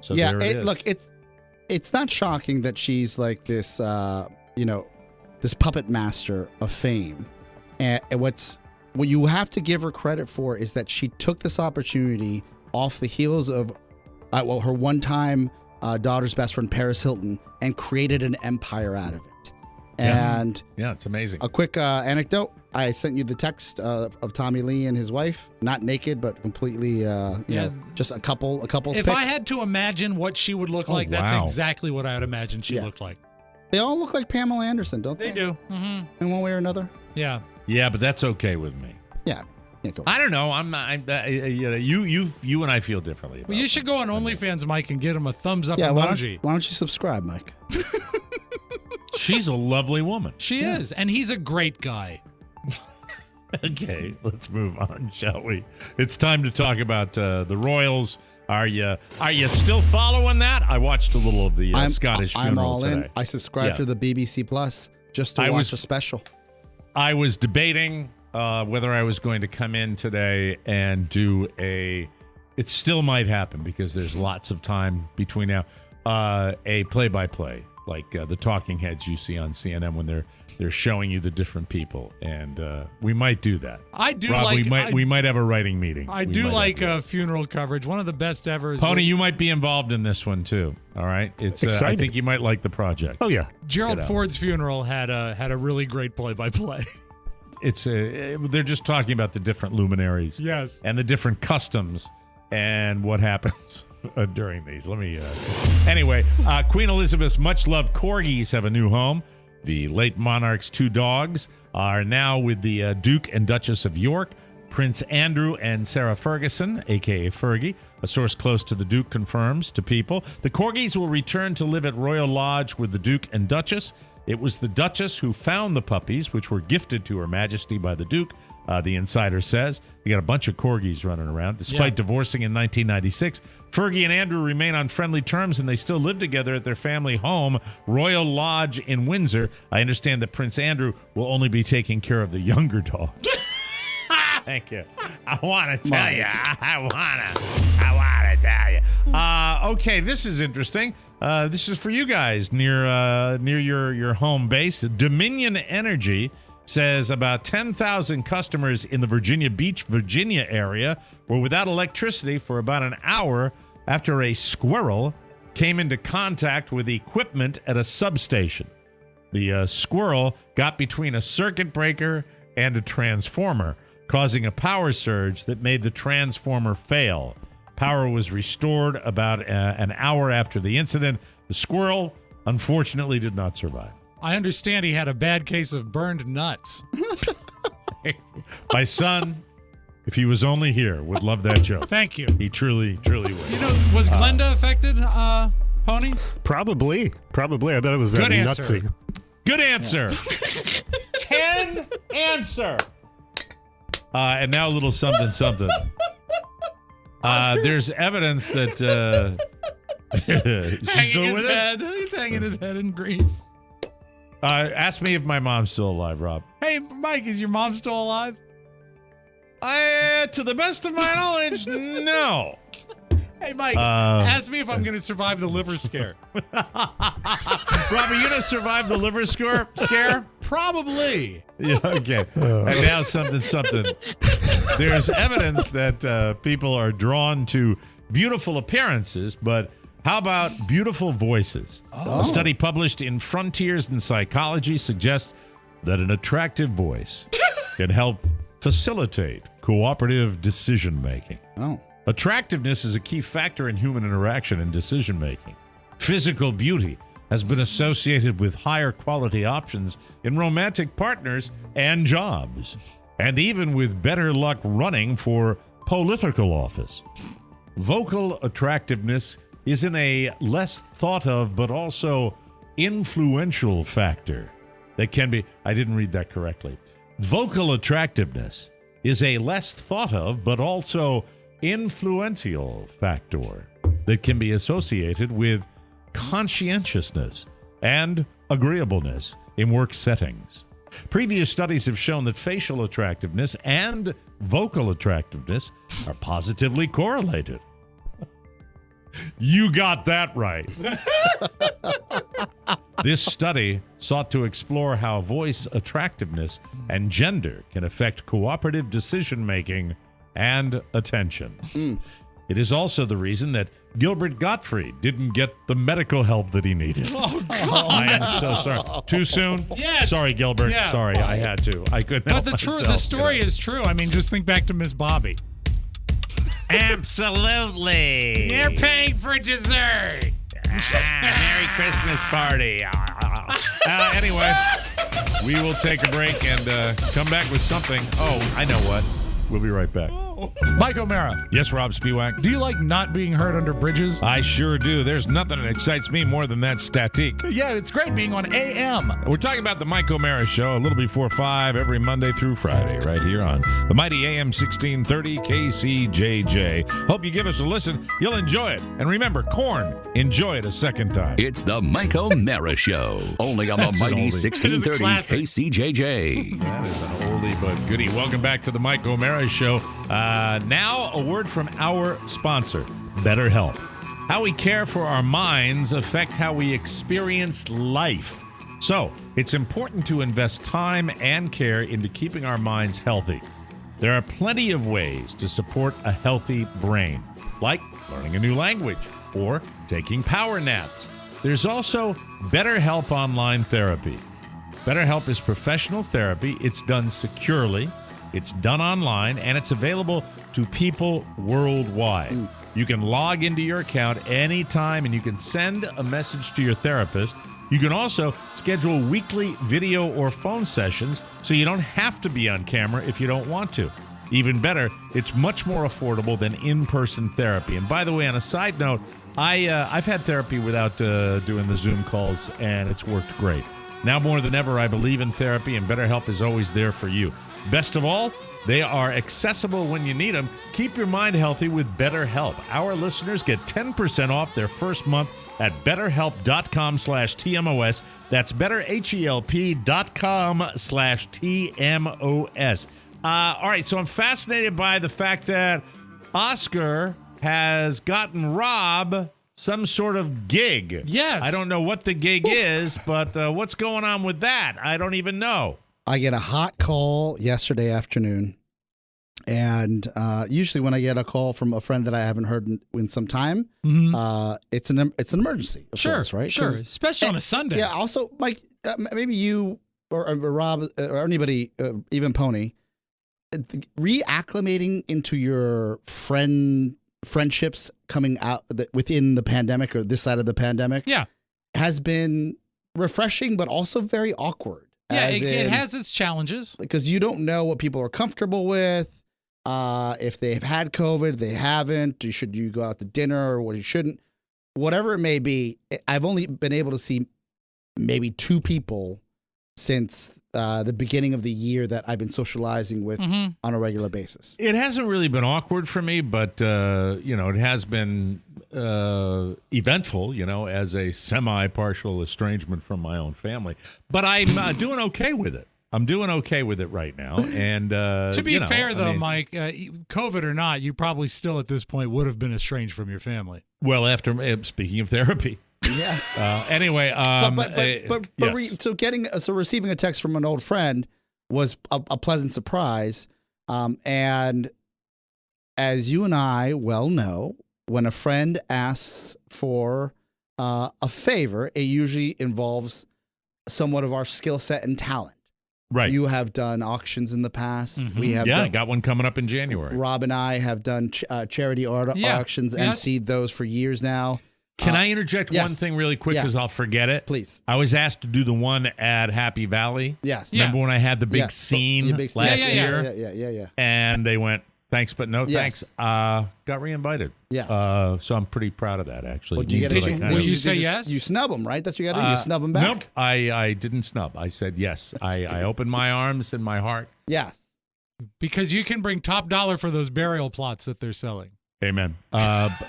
So there it is. Look, it's not shocking that she's like this, this puppet master of fame. And what you have to give her credit for is that she took this opportunity off the heels of her one-time daughter's best friend, Paris Hilton, and created an empire out of it. And yeah, it's amazing. A quick anecdote. I sent you the text of Tommy Lee and his wife, not naked, but completely, just a couple's If pic. I had to imagine what she would look like, that's exactly what I would imagine she looked like. They all look like Pamela Anderson, don't they? They do. Mm-hmm. In one way or another? Yeah. Yeah, but that's okay with me. Yeah. Cool. I don't know. I'm not. You and I feel differently. Well, you should go on OnlyFans, Mike, and get him a thumbs up emoji. Why don't you subscribe, Mike? She's a lovely woman. She is, and he's a great guy. Okay, let's move on, shall we? It's time to talk about the Royals. Are you still following that? I watched a little of the Scottish funeral I'm all today. in. I subscribed to the BBC Plus just to watch a special. I was debating whether I was going to come in today and do it still might happen because there's lots of time between now, a play-by-play, like the talking heads you see on CNN when they're showing you the different people, and we might do that. I do Rob, like. we might have a writing meeting. I do like funeral coverage. One of the best ever. Pony, you might be involved in this one too. All right, it's I think you might like the project. Oh yeah, Gerald Ford's funeral had a really great play-by-play. It's they're just talking about the different luminaries, yes, and the different customs and what happens during these. Anyway, Queen Elizabeth's much-loved corgis have a new home. The late monarch's 2 dogs are now with the Duke and Duchess of York. Prince Andrew and Sarah Ferguson, a.k.a. Fergie. A source close to the Duke confirms to People. The Corgis will return to live at Royal Lodge with the Duke and Duchess. It was the Duchess who found the puppies, which were gifted to Her Majesty by the Duke, the insider says. You got a bunch of Corgis running around. Despite divorcing in 1996, Fergie and Andrew remain on friendly terms, and they still live together at their family home, Royal Lodge in Windsor. I understand that Prince Andrew will only be taking care of the younger dog. Thank you. I want to tell you. I want to tell you. Okay, this is interesting. This is for you guys near your home base. Dominion Energy says about 10,000 customers in the Virginia Beach, Virginia area were without electricity for about an hour after a squirrel came into contact with equipment at a substation. The squirrel got between a circuit breaker and a transformer, causing a power surge that made the transformer fail. Power was restored about an hour after the incident. The squirrel, unfortunately, did not survive. I understand he had a bad case of burned nuts. My son, if he was only here, would love that joke. Thank you. He truly, truly would. You know, was Glenda affected, Pony? Probably. I bet it was Good nutsy. answer. Good answer. 10 answer. And now a little something. There's evidence that she's still with it. He's hanging his head in grief. Ask me if my mom's still alive, Rob. Hey, Mike, is your mom still alive? To the best of my knowledge, no. Hey, Mike, ask me if I'm going to survive the liver scare. Rob, are you going to survive the liver scare? Probably. Yeah, okay. And now something. There's evidence that people are drawn to beautiful appearances, but how about beautiful voices? A study published in Frontiers in Psychology suggests that an attractive voice can help facilitate cooperative decision-making. Oh. Attractiveness is a key factor in human interaction and decision-making. Physical beauty has been associated with higher quality options in romantic partners and jobs, and even with better luck running for political office. Vocal attractiveness is in a less thought of but also influential factor that can be, I didn't read that correctly. Vocal attractiveness is a less thought of but also influential factor that can be associated with conscientiousness and agreeableness in work settings. Previous studies have shown that facial attractiveness and vocal attractiveness are positively correlated. You got that right. This study sought to explore how voice attractiveness and gender can affect cooperative decision-making and attention. It is also the reason that Gilbert Gottfried didn't get the medical help that he needed. Oh, God. I am so sorry. Too soon? Yes. Sorry, Gilbert. Yeah. Sorry, I had to. I couldn't help But myself. the story is true. I mean, just think back to Miss Bobby. Absolutely. You're paying for dessert. Merry Christmas party. Anyway, we will take a break and come back with something. Oh, I know what. We'll be right back. Mike O'Mara, Yes, Rob Spiewak. do you like not being heard under bridges? I sure do. There's nothing that excites me more than that statique. Yeah, it's great being on AM. We're talking about the Mike O'Mara Show a little before 5 every Monday through Friday right here on the mighty AM 1630 KCJJ. Hope you give us a listen. You'll enjoy it. And remember, corn, enjoy it a second time. It's the Mike O'Mara Show, only on the That's an mighty oldie. 1630 classic. KCJJ. That is an oldie but goodie. Welcome back to the Mike O'Mara Show. Now, a word from our sponsor, BetterHelp. How we care for our minds affect how we experience life. So, it's important to invest time and care into keeping our minds healthy. There are plenty of ways to support a healthy brain, like learning a new language or taking power naps. There's also BetterHelp Online Therapy. BetterHelp is professional therapy. It's done securely. It's done online, and it's available to people worldwide. You can log into your account anytime, and you can send a message to your therapist. You can also schedule weekly video or phone sessions, so you don't have to be on camera if you don't want to. Even better, it's much more affordable than in-person therapy. And by the way, on a side note, I've had therapy without doing the Zoom calls, and it's worked great. Now more than ever, I believe in therapy, and BetterHelp is always there for you. Best of all, they are accessible when you need them. Keep your mind healthy with BetterHelp. Our listeners get 10% off their first month at BetterHelp.com/TMOS. That's BetterHelp.com/TMOS. All right, so I'm fascinated by the fact that Oscar has gotten Rob some sort of gig. Yes. I don't know what the gig is, but what's going on with that? I don't even know. I get a hot call yesterday afternoon, and usually when I get a call from a friend that I haven't heard in some time, it's an emergency. Of course, right? Sure, especially on a Sunday. Yeah. Also, Mike, maybe you or Rob or anybody, even Pony, reacclimating into your friendships coming out within the pandemic or this side of the pandemic, has been refreshing, but also very awkward. Yeah, it has its challenges. Because you don't know what people are comfortable with, if they've had COVID, they haven't, should you go out to dinner or what you shouldn't. Whatever it may be, I've only been able to see maybe 2 people since the beginning of the year that I've been socializing with on a regular basis. It hasn't really been awkward for me, but, it has been eventful, as a semi-partial estrangement from my own family. But I'm doing okay with it. I'm doing okay with it right now. And to be fair, though, Mike, COVID or not, you probably still at this point would have been estranged from your family. Well, after speaking of therapy. Yes. Anyway, so receiving a text from an old friend was a pleasant surprise. And as you and I well know, when a friend asks for a favor, it usually involves somewhat of our skill set and talent. Right. You have done auctions in the past. We have got one coming up in January. Rob and I have done charity auctions and emceed those for years now. Can I interject one thing really quick because I'll forget it? Please. I was asked to do the one at Happy Valley. Yes. Remember when I had the big scene last year? Yeah. And they went, thanks, but no thanks. Got reinvited. Yeah. So I'm pretty proud of that, actually. Will you say yes? You snub them, right? That's what you got to do. You snub them back? Nope. I didn't snub. I said yes. I opened my arms and my heart. Yes. Because you can bring top dollar for those burial plots that they're selling. Amen.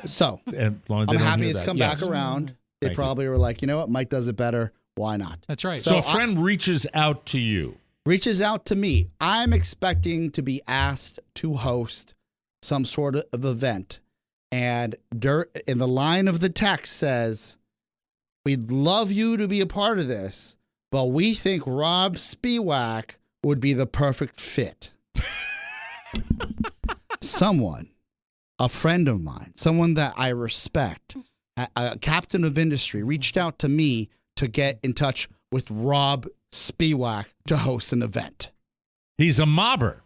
So I'm happy it's come back around. They probably were like, you know what? Mike does it better. Why not? That's right. So a friend reaches out to you. Reaches out to me. I'm expecting to be asked to host some sort of event. And in the line of the text says, we'd love you to be a part of this, but we think Rob Spiewak would be the perfect fit. A friend of mine, someone that I respect, a captain of industry, reached out to me to get in touch with Rob Spiewak to host an event. He's a mobber.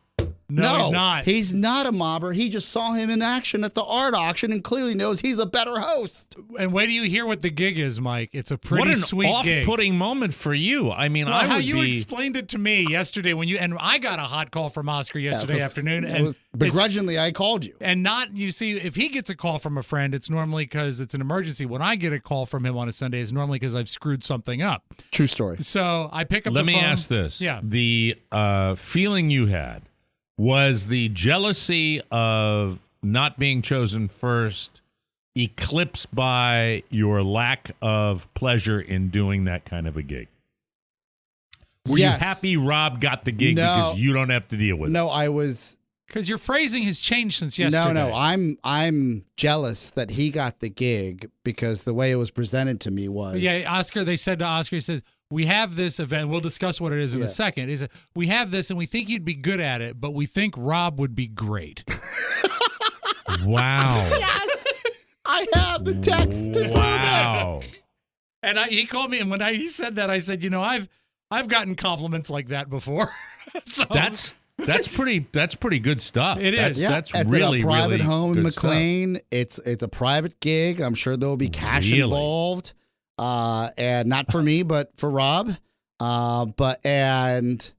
No, he's not. He's not a mobber. He just saw him in action at the art auction and clearly knows he's a better host. And wait till you hear what the gig is, Mike. It's a pretty sweet gig. What an off-putting moment for you. I mean, how you explained it to me yesterday and I got a hot call from Oscar yesterday afternoon. And begrudgingly, I called you. And you see, if he gets a call from a friend, it's normally because it's an emergency. When I get a call from him on a Sunday, it's normally because I've screwed something up. True story. So I pick up the phone. Let me ask this. Yeah. The feeling you had, was the jealousy of not being chosen first eclipsed by your lack of pleasure in doing that kind of a gig? Were you happy Rob got the gig because you don't have to deal with it? No, I was... Because your phrasing has changed since yesterday. No, I'm jealous that he got the gig because the way it was presented to me was... Yeah, Oscar, they said to Oscar, he said, we have this event. We'll discuss what it is in a second. He said, we have this, and we think you'd be good at it, but we think Rob would be great. Wow. Yes! I have the text to prove it. And he called me, and when he said that, I said, I've gotten compliments like that before. So That's pretty good stuff. It is. That's it's really, at a private really home in good McLean. Stuff. It's a private gig. I'm sure there will be cash involved. And not for me, but for Rob. And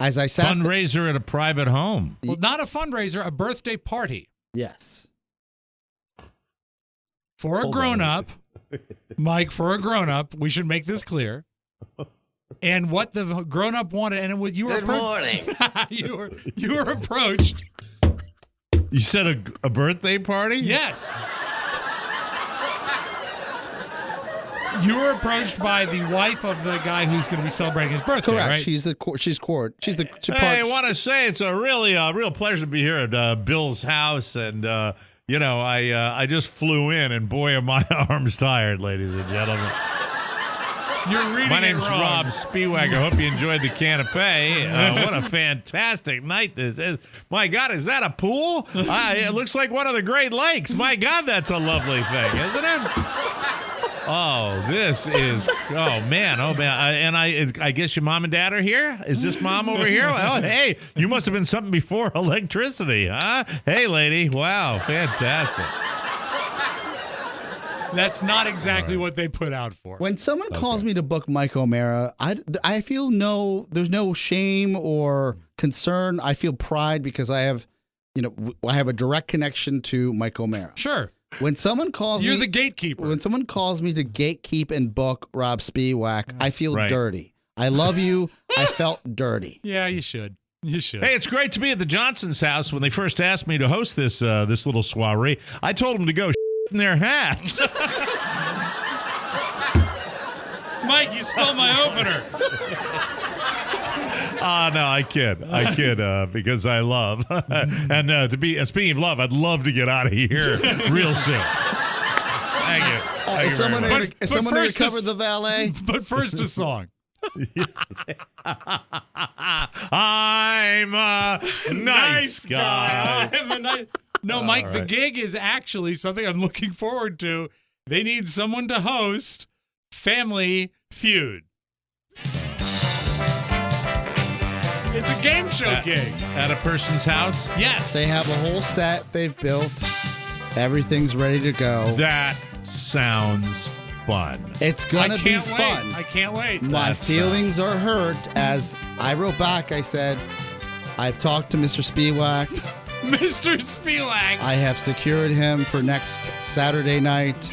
As I sat fundraiser at a private home. Well, not a fundraiser, a birthday party. Yes. For a grown-up, Mike, for a grown-up, we should make this clear. And what the grown-up wanted, and what you were Good morning. you were approached. You said a birthday party? Yes. You were approached by the wife of the guy who's going to be celebrating his birthday, Correct. right? She's the Hey, I want to say it's a real pleasure to be here at Bill's house, and I just flew in, and boy, are my arms tired, ladies and gentlemen. You're reading My name's it wrong. Rob Spiewak. I hope you enjoyed the canapé. What a fantastic night this is. My God, is that a pool? It looks like one of the Great Lakes. My God, that's a lovely thing, isn't it? Oh, this is, oh man. And I guess your mom and dad are here? Is this mom over here? Oh, hey, you must have been something before electricity, huh? Hey, lady. Wow, fantastic. That's not exactly what they put out for. When someone calls me to book Mike O'Mara, I feel there's no shame or concern. I feel pride because I have a direct connection to Mike O'Mara. Sure. When someone calls You're me, the gatekeeper. When someone calls me to gatekeep and book Rob Spiewak, I feel Right. dirty. I love you. I felt dirty. Yeah, you should. You should. Hey, it's great to be at the Johnson's house. When they first asked me to host this little soiree, I told them to go in their hat. Mike, you stole my opener. No, I kid, because I love. And speaking of love, I'd love to get out of here real soon. Thank you. Is someone very much. going to first cover the valet? But first, a song. I'm a nice guy. I'm a nice. No, Mike, the gig is actually something I'm looking forward to. They need someone to host Family Feud. It's a game show gig. At a person's house? Yes. They have a whole set they've built. Everything's ready to go. That sounds fun. It's going to be fun. I can't wait. My feelings are hurt. As I wrote back, I said, I've talked to Mr. Spiewak. Mr. Spiewak. I have secured him for next Saturday night.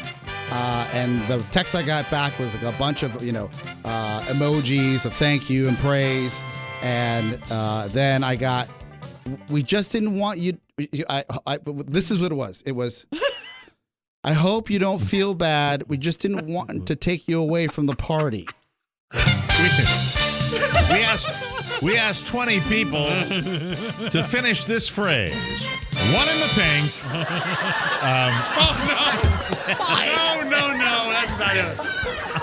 And the text I got back was like a bunch of, emojis of thank you and praise. And then I got, we just didn't want you. This is what it was. It was, I hope you don't feel bad. We just didn't want to take you away from the party. We asked 20 people to finish this phrase. One in the pink. No, that's not it.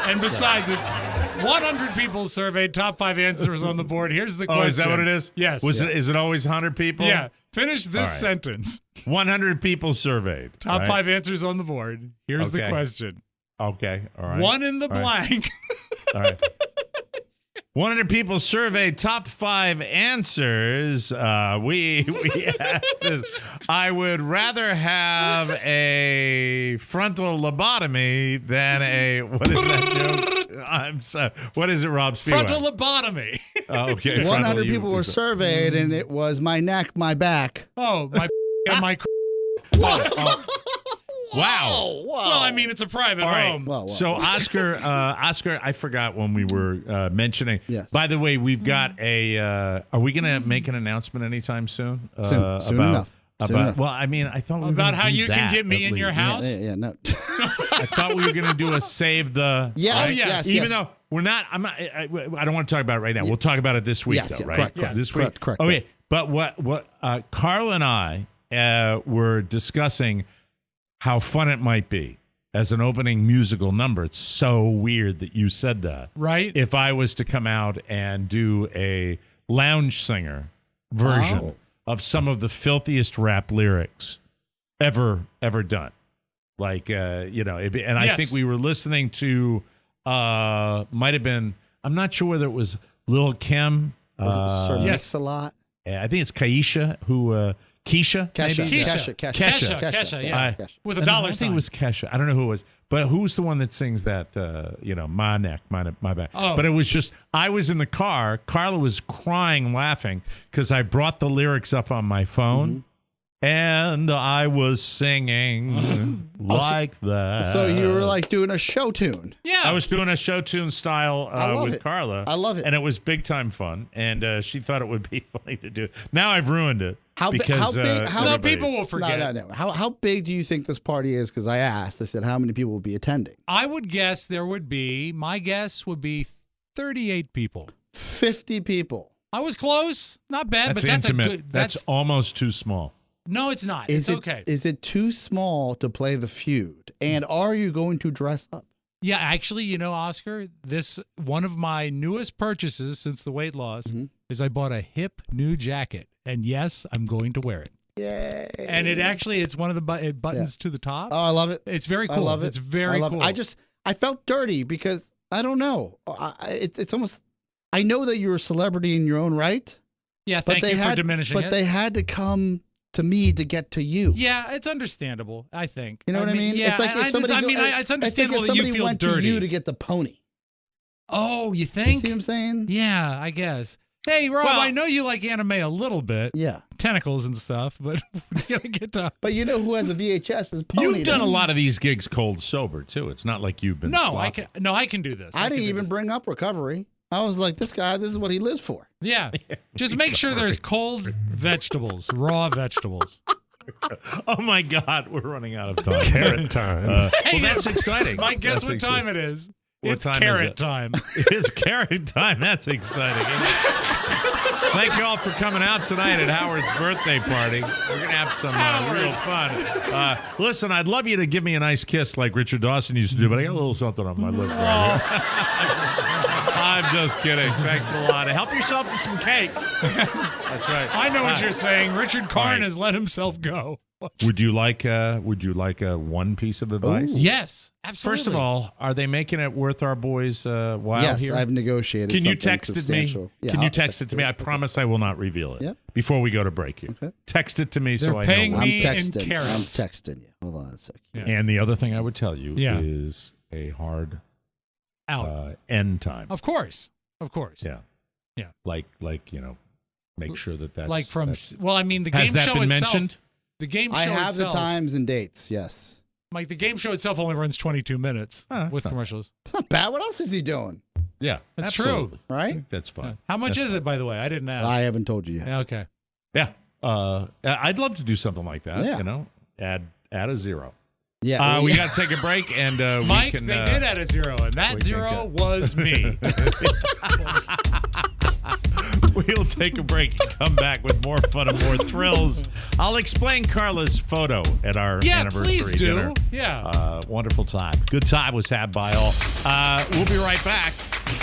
And besides, it's 100 people surveyed, top 5 answers on the board. Here's the question. Oh, is that what it is? Yes. Is it always 100 people? Yeah. Finish this sentence. 100 people surveyed. Top right? 5 answers on the board. Here's the question. Okay. All right. One in the blank. All right. 100 people surveyed, top 5 answers. We asked this. I would rather have a frontal lobotomy than a, what is that joke? I'm sorry. What is it, Rob Spiewak? Frontal lobotomy. Oh, okay. 100 people were surveyed, and it was my neck, my back. Oh, my and my. Wow. Well, I mean, it's a private home. Well. So Oscar, I forgot when we were mentioning. Yes. By the way, we've got a. Are we going to make an announcement anytime soon? Soon enough. Well, I mean, I thought we were About gonna how do you can that, get me at in your least. house? Yeah, no. I thought we were going to do a save the. Yes, right? yes, Even yes. though we're not. I don't want to talk about it right now. We'll talk about it this week, Yes, though, yeah, right? correct, correct. This week. Correct. Okay, but what Carl and I were discussing how fun it might be as an opening musical number. It's so weird that you said that. Right. If I was to come out and do a lounge singer version of some of the filthiest rap lyrics ever done. Like, I think we were listening to, might have been, I'm not sure whether it was Lil' Kim. Yes. A lot. I think it's Kaisha who Kesha? Kesha. maybe? Kesha, yeah. With a dollar I think sign. it was Kesha. I don't know who it was. But who's the one that sings that, my neck, my back? Oh. But it was just, I was in the car. Carla was crying, laughing, because I brought the lyrics up on my phone. And I was singing like that. So you were like doing a show tune. Yeah. I was doing a show tune style with Carla. I love it. And it was big time fun. And she thought it would be funny to do. Now I've ruined it. How big? People will forget. No. How big do you think this party is? Because I asked. I said, how many people will be attending? I would guess there would be, my guess would be 38 people. 50 people. I was close. Not bad, That's but that's intimate. a good. That's almost too small. No, it's not. It's okay. Is it too small to play the feud? And are you going to dress up? Yeah, actually, Oscar, one of my newest purchases since the weight loss is I bought a hip new jacket. And yes, I'm going to wear it. Yay. And it's one of the buttons to the top. Oh, I love it. It's very cool. I love it. It's very cool. I felt dirty because I don't know. It's almost, I know that you're a celebrity in your own right. Yeah, thank you for diminishing it. But they had to come to me to get to you. Yeah, it's understandable, I think. You know what I mean? Yeah, it's like if somebody it's understandable that you feel went dirty. to you to get the pony. Oh, you think? See what I'm saying? Yeah, I guess. Hey, Rob, I know you like anime a little bit. Yeah. Tentacles and stuff, but we gotta get to. But you know who has a VHS is Pony. You've done a lot of these gigs cold sober too. It's not like you've been. I can do this. I didn't even bring up recovery. I was like, this is what he lives for. Yeah. Just make sure there's cold vegetables, raw vegetables. Oh my God, we're running out of time. Carrot time. Well, that's exciting. Mike, guess what time it is? What time carrot is it? time. It's carrot time. That's exciting. Thank you all for coming out tonight at Howard's birthday party. We're going to have some real fun. Listen, I'd love you to give me a nice kiss like Richard Dawson used to do, but I got a little something on my lip right here. I'm just kidding. Thanks a lot. Help yourself to some cake. That's right. I know what you're saying. Richard Karn has let himself go. Would you like one piece of advice? Ooh. Yes, absolutely. First of all, are they making it worth our boys' while yes, here? Yes, I've negotiated. Can you text it to me? Yeah, Can you text it to me? I promise I will not reveal it before we go to break here. Okay. Text it to me so I know. Paying me I'm in carrots. I'm texting you. Hold on a second. Yeah. And the other thing I would tell you is a hard end time. Of course. Yeah. Yeah. Like make sure that's like from. That's, well, I mean, the has game that show been itself. Mentioned? The game show I have itself, the times and dates. Yes. Mike, the game show itself only runs 22 minutes with commercials. It's not bad. What else is he doing? Yeah, that's absolutely. true, right? That's fine. How much is it, by the way? I didn't ask. I haven't told you yet. Okay. Yeah. I'd love to do something like that. Yeah. Add a zero. Yeah. We got to take a break, and Mike, we can. They did add a zero, and that zero was me. We'll take a break and come back with more fun and more thrills. I'll explain Carla's photo at our anniversary please do. dinner. Yeah. Wonderful time. Good time was had by all. We'll be right back.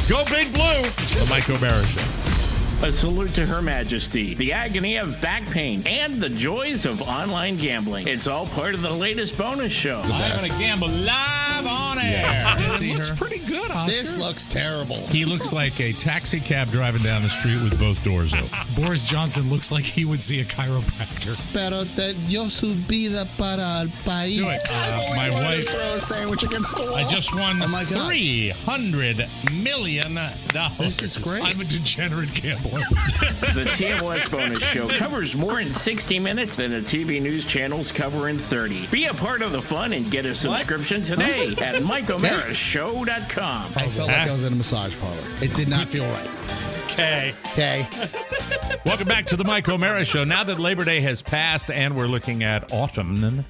Go Big Blue. The Mike O'Mara Show. A salute to Her Majesty, the agony of back pain, and the joys of online gambling. It's all part of the latest bonus show. I'm going to gamble live on air. Yes. It looks pretty good, Oscar. This looks terrible. He looks like a taxi cab driving down the street with both doors open. Boris Johnson looks like he would see a chiropractor. Pero yo subida para el país. Do it. My wife. Throw a sandwich against the wall. I just won $300 million. This is great. I'm a degenerate gambler. The TMOS bonus show covers more in 60 minutes than the TV news channels cover in 30. Be a part of the fun and get a subscription today at MikeOMaraShow.com. I felt like I was in a massage parlor. It did not feel right. Okay. Welcome back to the Mike O'Mara Show. Now that Labor Day has passed and we're looking at autumn,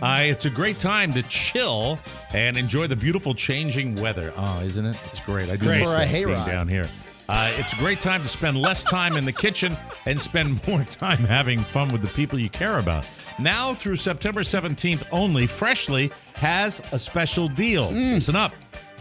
it's a great time to chill and enjoy the beautiful changing weather. Oh, isn't it? It's great. I do miss for a that being hayride down here. It's a great time to spend less time in the kitchen and spend more time having fun with the people you care about. Now through September 17th only, Freshly has a special deal. Listen up.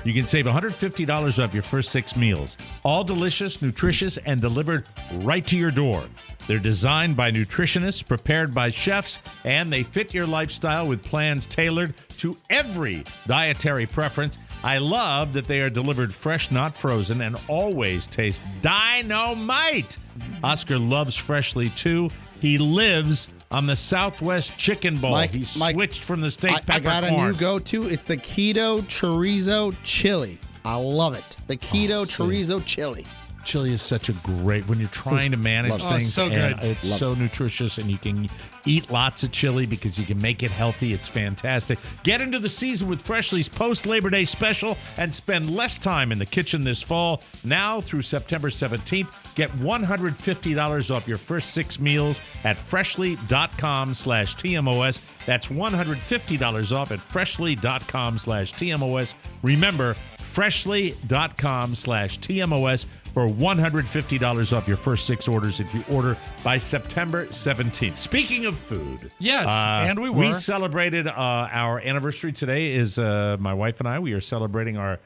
You can save $150 off your first 6 meals. All delicious, nutritious, and delivered right to your door. They're designed by nutritionists, prepared by chefs, and they fit your lifestyle with plans tailored to every dietary preference. I love that they are delivered fresh, not frozen, and always taste dynamite. Oscar loves Freshly, too. He lives on the Southwest Chicken Bowl. He switched from the steak peppercorn. I got a new go-to. It's the keto chorizo chili. I love it. The keto chorizo chili. Chili is such a great when you're trying to manage things. So good. It's so nutritious, and you can eat lots of chili because you can make it healthy. It's fantastic. Get into the season with Freshly's post-Labor Day special and spend less time in the kitchen this fall. Now through September 17th, get $150 off your first 6 meals at freshly.com/TMOS. That's $150 off at freshly.com/TMOS. Remember, freshly.com/TMOS for $150 off your first 6 orders if you order by September 17th. Speaking of food. Yes, and we were. We celebrated our anniversary today is my wife and I. We are celebrating our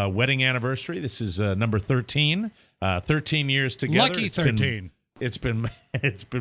wedding anniversary. This is number 13. 13 years together. Lucky 13. It's been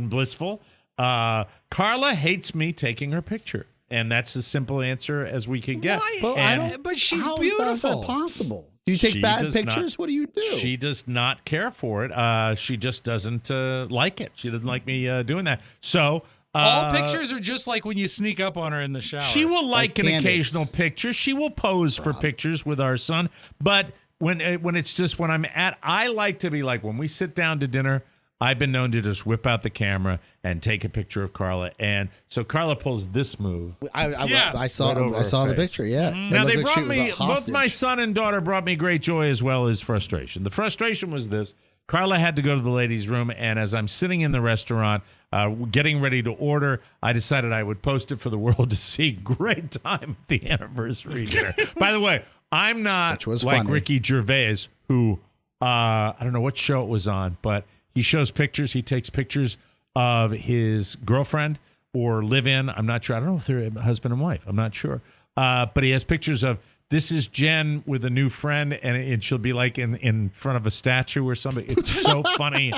blissful. Carla hates me taking her picture. And that's as simple answer as we could get. Why? But she's beautiful. How is that possible? Do you take bad pictures? What do you do? She does not care for it. She just doesn't like it. She doesn't like me doing that. So all pictures are just like when you sneak up on her in the shower. She will like an occasional picture. She will pose for pictures with our son. But when it's just when I'm I like to be like when we sit down to dinner. I've been known to just whip out the camera and take a picture of Carla, and so Carla pulls this move. I saw the picture. Yeah. Now they brought me both my son and daughter brought me great joy as well as frustration. The frustration was this: Carla had to go to the ladies' room, and as I'm sitting in the restaurant getting ready to order, I decided I would post it for the world to see. Great time at the anniversary dinner. By the way, I'm not like funny. Ricky Gervais, who I don't know what show it was on, but he shows pictures. He takes pictures of his girlfriend or live-in. I'm not sure. I don't know if they're husband and wife. I'm not sure. But he has pictures of this is Jen with a new friend, and she'll be like in front of a statue or something. It's so funny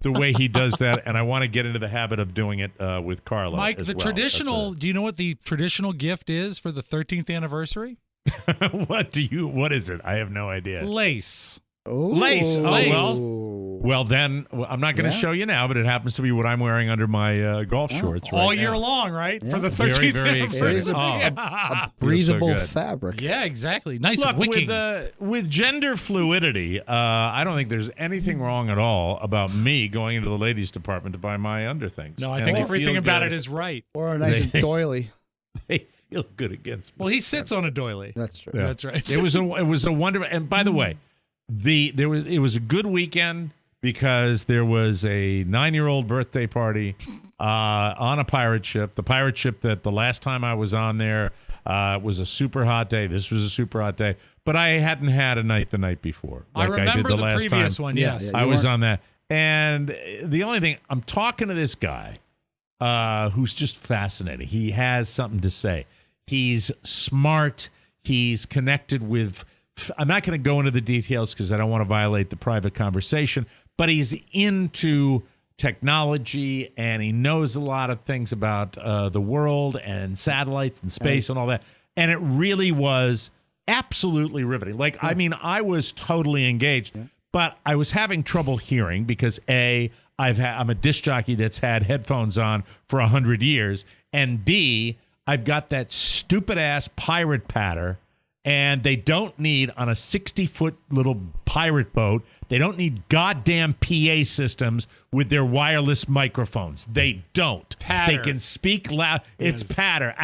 the way he does that, and I want to get into the habit of doing it with Carla. Mike, the traditional. Do you know what the traditional gift is for the 13th anniversary? What is it? I have no idea. Lace. Ooh. Lace. Well, then I'm not going to show you now, but it happens to be what I'm wearing under my golf shorts right all now. year long, right? Yeah. For the 13th very anniversary. excited. A breathable fabric. Yeah, exactly. Nice Look, wicking. with gender fluidity, I don't think there's anything wrong at all about me going into the ladies' department to buy my underthings. No, I think everything about it is right. Or a nice doily. They feel good against me. Well, he sits on a doily. That's true. Yeah. That's right. It was a wonderful. And by the way, it was a good weekend because there was a 9-year-old birthday party on a pirate ship. The pirate ship that the last time I was on there was a super hot day. This was a super hot day, but I hadn't had a night the night before. Like I remember the previous one. Yes, I was on that. And the only thing I'm talking to this guy who's just fascinating. He has something to say. He's smart. He's connected with. I'm not going to go into the details because I don't want to violate the private conversation, but he's into technology and he knows a lot of things about the world and satellites and space and all that. And it really was absolutely riveting. Like, I mean, I was totally engaged, but I was having trouble hearing because I'm a disc jockey that's had headphones on for 100 years, and B, I've got that stupid ass pirate patter. And they don't need, on a 60-foot little pirate boat, they don't need goddamn PA systems with their wireless microphones. They don't. Patter. They can speak loud. It's patter.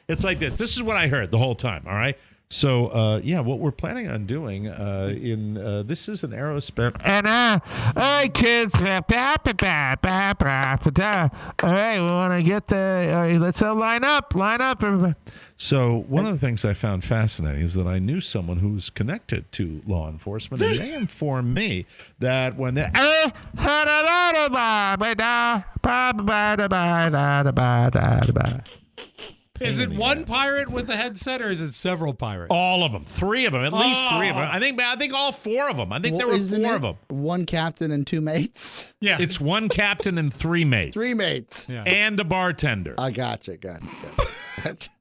It's like this. This is what I heard the whole time, all right? So, what we're planning on doing this is an aerospace. And, all right, kids. All right, we want to get let's line up, everybody. So, one of the things I found fascinating is that I knew someone who was connected to law enforcement, and they informed me that when they. Is it one pirate with a headset, or is it several pirates? All of them. 3 of them. At least 3 of them. I think all 4 of them. I think there were 4 of them. One captain and 2 mates? Yeah. It's 1 captain and 3 mates. 3 mates. Yeah. And a bartender. I gotcha.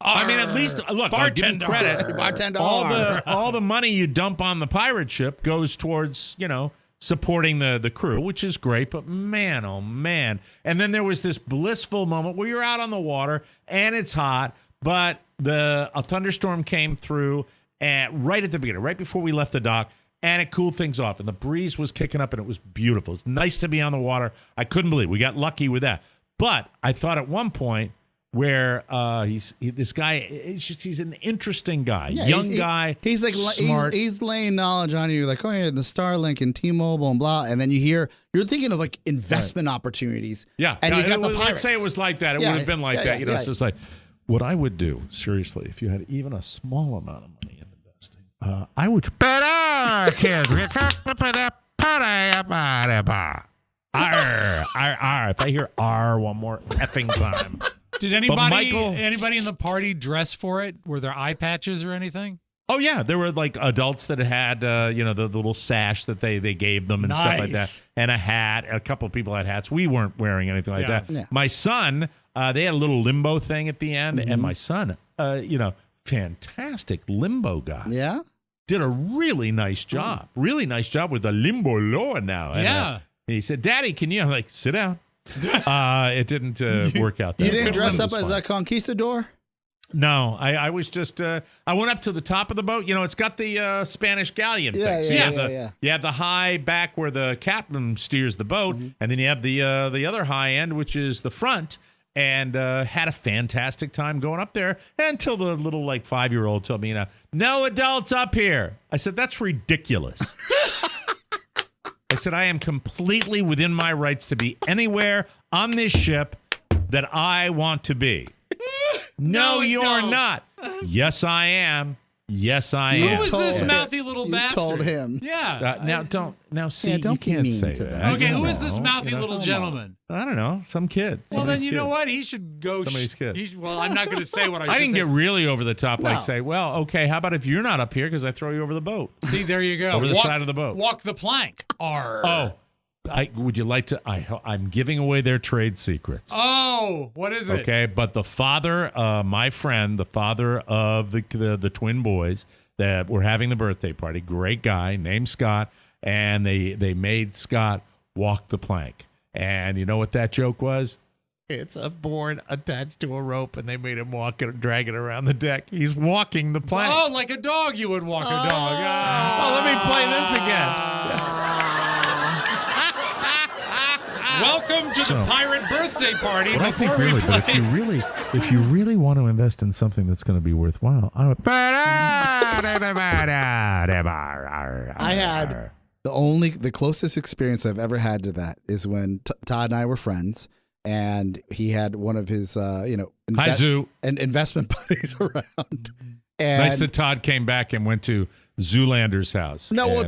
I mean, at least, look, I'll give you credit. Bartender. All the money you dump on the pirate ship goes towards, supporting the crew, which is great. But man, oh man! And then there was this blissful moment where you're out on the water and it's hot, but a thunderstorm came through and right at the beginning, right before we left the dock. And it cooled things off, and the breeze was kicking up, and it was beautiful. It's nice to be on the water. I couldn't believe it. We got lucky with that. But I thought at one point where this guy, he's an interesting guy, young guy. He's like smart. He's laying knowledge on you, like, oh yeah, the Starlink and T-Mobile and blah, and then you're thinking of like investment opportunities. Yeah, and you got the pirates. Let's say it was like that. It would have been like that. It's just like what I would do. Seriously, if you had even a small amount of money. I would. If I hear R one more effing time. Did anybody in the party dress for it? Were there eye patches or anything? Oh yeah, there were like adults that had the little sash that they gave them and stuff like that, and a hat. A couple of people had hats. We weren't wearing anything like that. Yeah. My son, they had a little limbo thing at the end, and my son, fantastic limbo guy. Yeah. Did a really nice job. Really nice job with the limbo lower now. And, he said, Daddy, can you? I'm like, sit down. It didn't work out. You didn't dress up as a conquistador? No, I was just, I went up to the top of the boat. It's got the Spanish galleon thing. So you have the high back where the captain steers the boat, and then you have the other high end, which is the front. And had a fantastic time going up there until the little 5-year-old told me, no adults up here. I said, that's ridiculous. I said, I am completely within my rights to be anywhere on this ship that I want to be. No, you're not. Yes, I am. Yes, I am. Who was this mouthy little bastard? You told him. Yeah. See, don't you can't say that. Okay, who is this mouthy little gentleman? I don't know. Some kid. Well, then you know what? He should go. Somebody's kid. Well, I'm not going to say what I should I didn't say. get really over the top, say, well, okay, how about if you're not up here because I throw you over the boat? See, there you go. Over the side of the boat. Walk the plank. Arr. Oh. Would you like to? I'm giving away their trade secrets. Oh, what is it? Okay, but the father, my friend, the father of the twin boys that were having the birthday party, great guy named Scott, and they made Scott walk the plank. And you know what that joke was? It's a board attached to a rope, and they made him walk it, drag it around the deck. He's walking the plank. Oh, like a dog, you would walk a dog. Oh, let me play this again. Welcome to the pirate birthday party. But I think really, but if you really want to invest in something that's going to be worthwhile, I had the closest experience I've ever had to that is when Todd and I were friends, and he had one of his investment buddies around. And nice that Todd came back and went to Zoolander's house. No,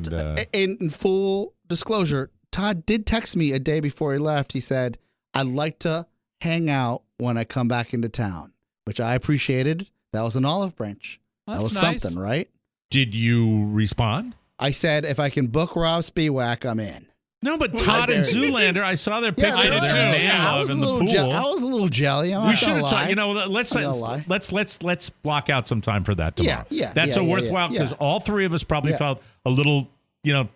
in full disclosure, Todd did text me a day before he left. He said, I'd like to hang out when I come back into town, which I appreciated. That was an olive branch. That was nice. something, right? Did you respond? I said, if I can book Rob Spiewak, I'm in. No, but Todd and Zoolander, I saw their picture of their man love in the pool. I was a little jelly. We should have talked. Let's block out some time for that tomorrow. That's worthwhile because all three of us probably felt a little,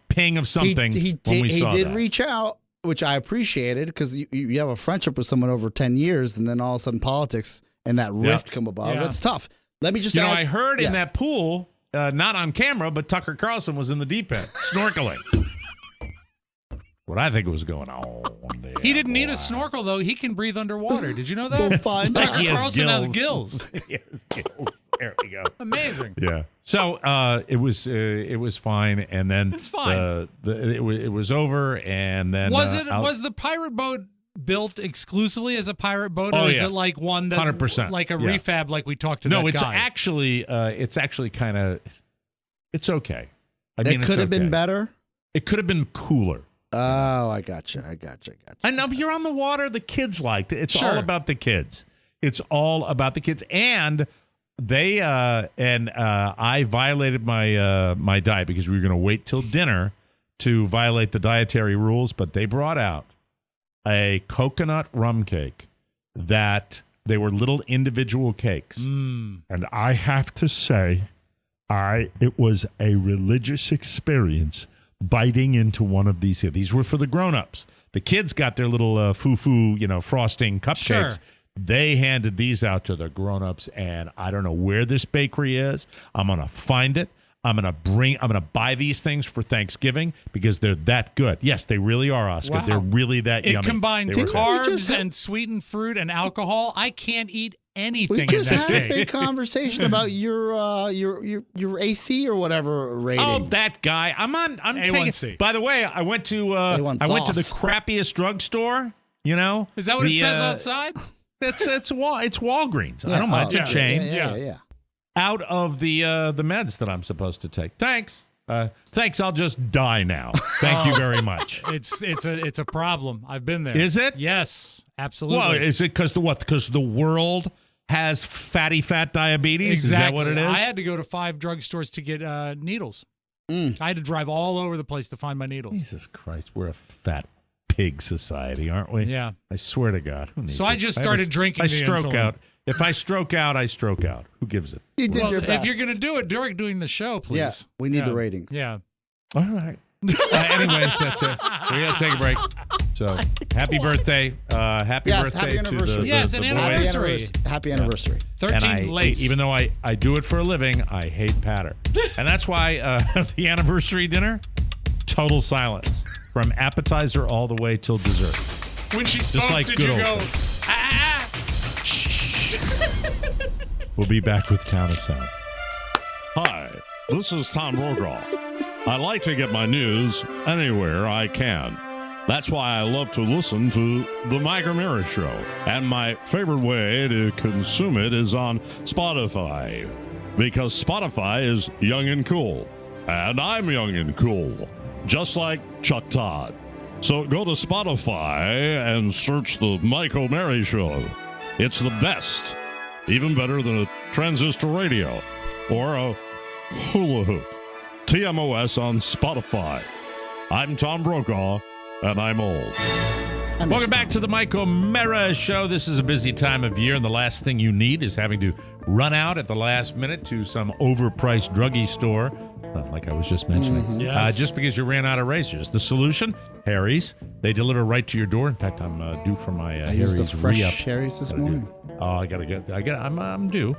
ping of something when we saw that. He did reach out, which I appreciated because you have a friendship with someone over 10 years, and then all of a sudden politics and that rift come above. That's tough. Let me just add, I heard in that pool, not on camera, but Tucker Carlson was in the deep end snorkeling. What I think was going on there. He didn't need a snorkel, though. He can breathe underwater. Did you know that? Tucker Carlson has gills. He has gills. There we go. Amazing. Yeah. So it was fine, and then it's fine. It was over, and then was the pirate boat built exclusively as a pirate boat, or is it like one that 100%, like a refab, like we talked to? No, that guy? It's actually kind of it's okay. It could have been better. It could have been cooler. Oh, I gotcha. I know, but you're on the water. The kids liked it. It's all about the kids. It's all about the kids. And they I violated my diet because we were going to wait till dinner to violate the dietary rules. But they brought out a coconut rum cake that they were little individual cakes. And I have to say, it was a religious experience biting into one of these here. These were for the grown-ups. The kids got their little foo-foo, frosting cupcakes. Sure. They handed these out to the grown-ups, and I don't know where this bakery is. I'm going to find it. I'm going to buy these things for Thanksgiving because they're that good. Yes, they really are, Oscar. Wow. They're really that yummy. It combines carbs and sweetened fruit and alcohol. I can't eat anything. We just had a big conversation about your AC or whatever rating. Oh, that guy. I'm A1C. By the way, I went to the crappiest drugstore. Is that what it says outside? It's Walgreens. Yeah, I don't mind. It's a chain. Yeah. Out of the meds that I'm supposed to take. Thanks. Thanks. I'll just die now. Thank you very much. It's a problem. I've been there. Is it? Yes, absolutely. Well, is it because the world has fat diabetes? Exactly. Is that what it is? I had to go to 5 drugstores to get needles. I had to drive all over the place to find my needles. Jesus Christ, we're a fat pig society, aren't we? Yeah. I swear to God. So I just started drinking. I stroke out. If I stroke out, I stroke out. Who gives it? You did your best. If you're going to do it, doing the show, please. Yeah, we need the ratings. Yeah. All right. Anyway, that's it. We got to take a break. So, happy birthday. Happy birthday anniversary. to the an boys. anniversary. Happy anniversary. 13 lace. Even though I do it for a living, I hate patter. And that's why the anniversary dinner, total silence. From appetizer all the way till dessert. When she spoke, like did you go, We'll be back with Count of Sound. Hi, this is Tom Brokaw. I like to get my news anywhere I can. That's why I love to listen to The Mike O'Meara Show. And my favorite way to consume it is on Spotify. Because Spotify is young and cool. And I'm young and cool. Just like Chuck Todd. So go to Spotify and search The Mike O'Meara Show. It's the best. Even better than a transistor radio or a hula hoop. TMOS on Spotify. I'm Tom Brokaw, and I'm old. Welcome back to the Mike O'Meara Show. This is a busy time of year, and the last thing you need is having to run out at the last minute to some overpriced druggie store, like I was just mentioning, just because you ran out of razors. The solution? Harry's. They deliver right to your door. In fact, I'm due for my Harry's used the fresh re-up. Harry's this morning. I'm due.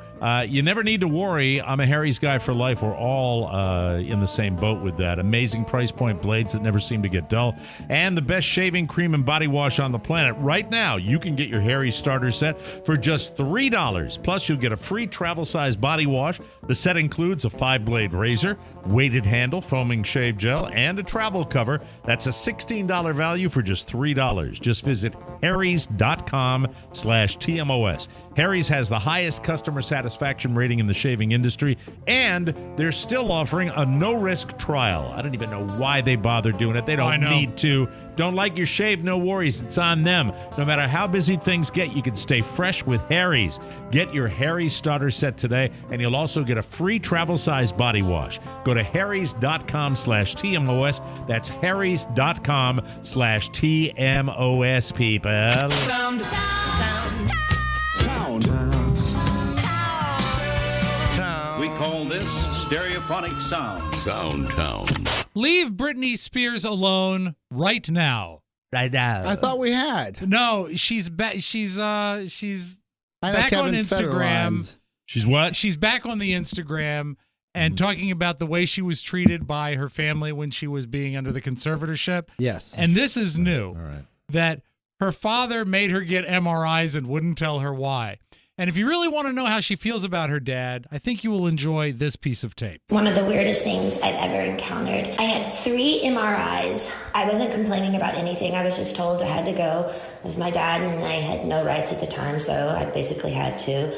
You never need to worry. I'm a Harry's guy for life. We're all in the same boat with that. Amazing price point blades that never seem to get dull. And the best shaving cream and body wash on the planet. Right now, you can get your Harry's starter set for just $3. Plus, you'll get a free travel size body wash. The set includes a 5-blade razor, weighted handle, foaming shave gel, and a travel cover. That's a $16 value for just $3. Just visit harrys.com/TMOS. Harry's has the highest customer satisfaction rating in the shaving industry, and they're still offering a no-risk trial. I don't even know why they bother doing it. They don't need to. Don't like your shave? No worries. It's on them. No matter how busy things get, you can stay fresh with Harry's. Get your Harry's starter set today, and you'll also get a free travel-size body wash. Go to harrys.com/TMOS. That's harrys.com/TMOS, people. We call this stereophonic sound. Soundtown. Leave Britney Spears alone right now. I thought we had. No, she's back. She's back on Instagram. She's what? She's back on the Instagram and talking about the way she was treated by her family when she was being under the conservatorship. Yes. And this is new. All right. That her father made her get MRIs and wouldn't tell her why. And if you really want to know how she feels about her dad, I think you will enjoy this piece of tape. One of the weirdest things I've ever encountered. I had 3 MRIs. I wasn't complaining about anything. I was just told I had to go. It was my dad, and I had no rights at the time, so I basically had to.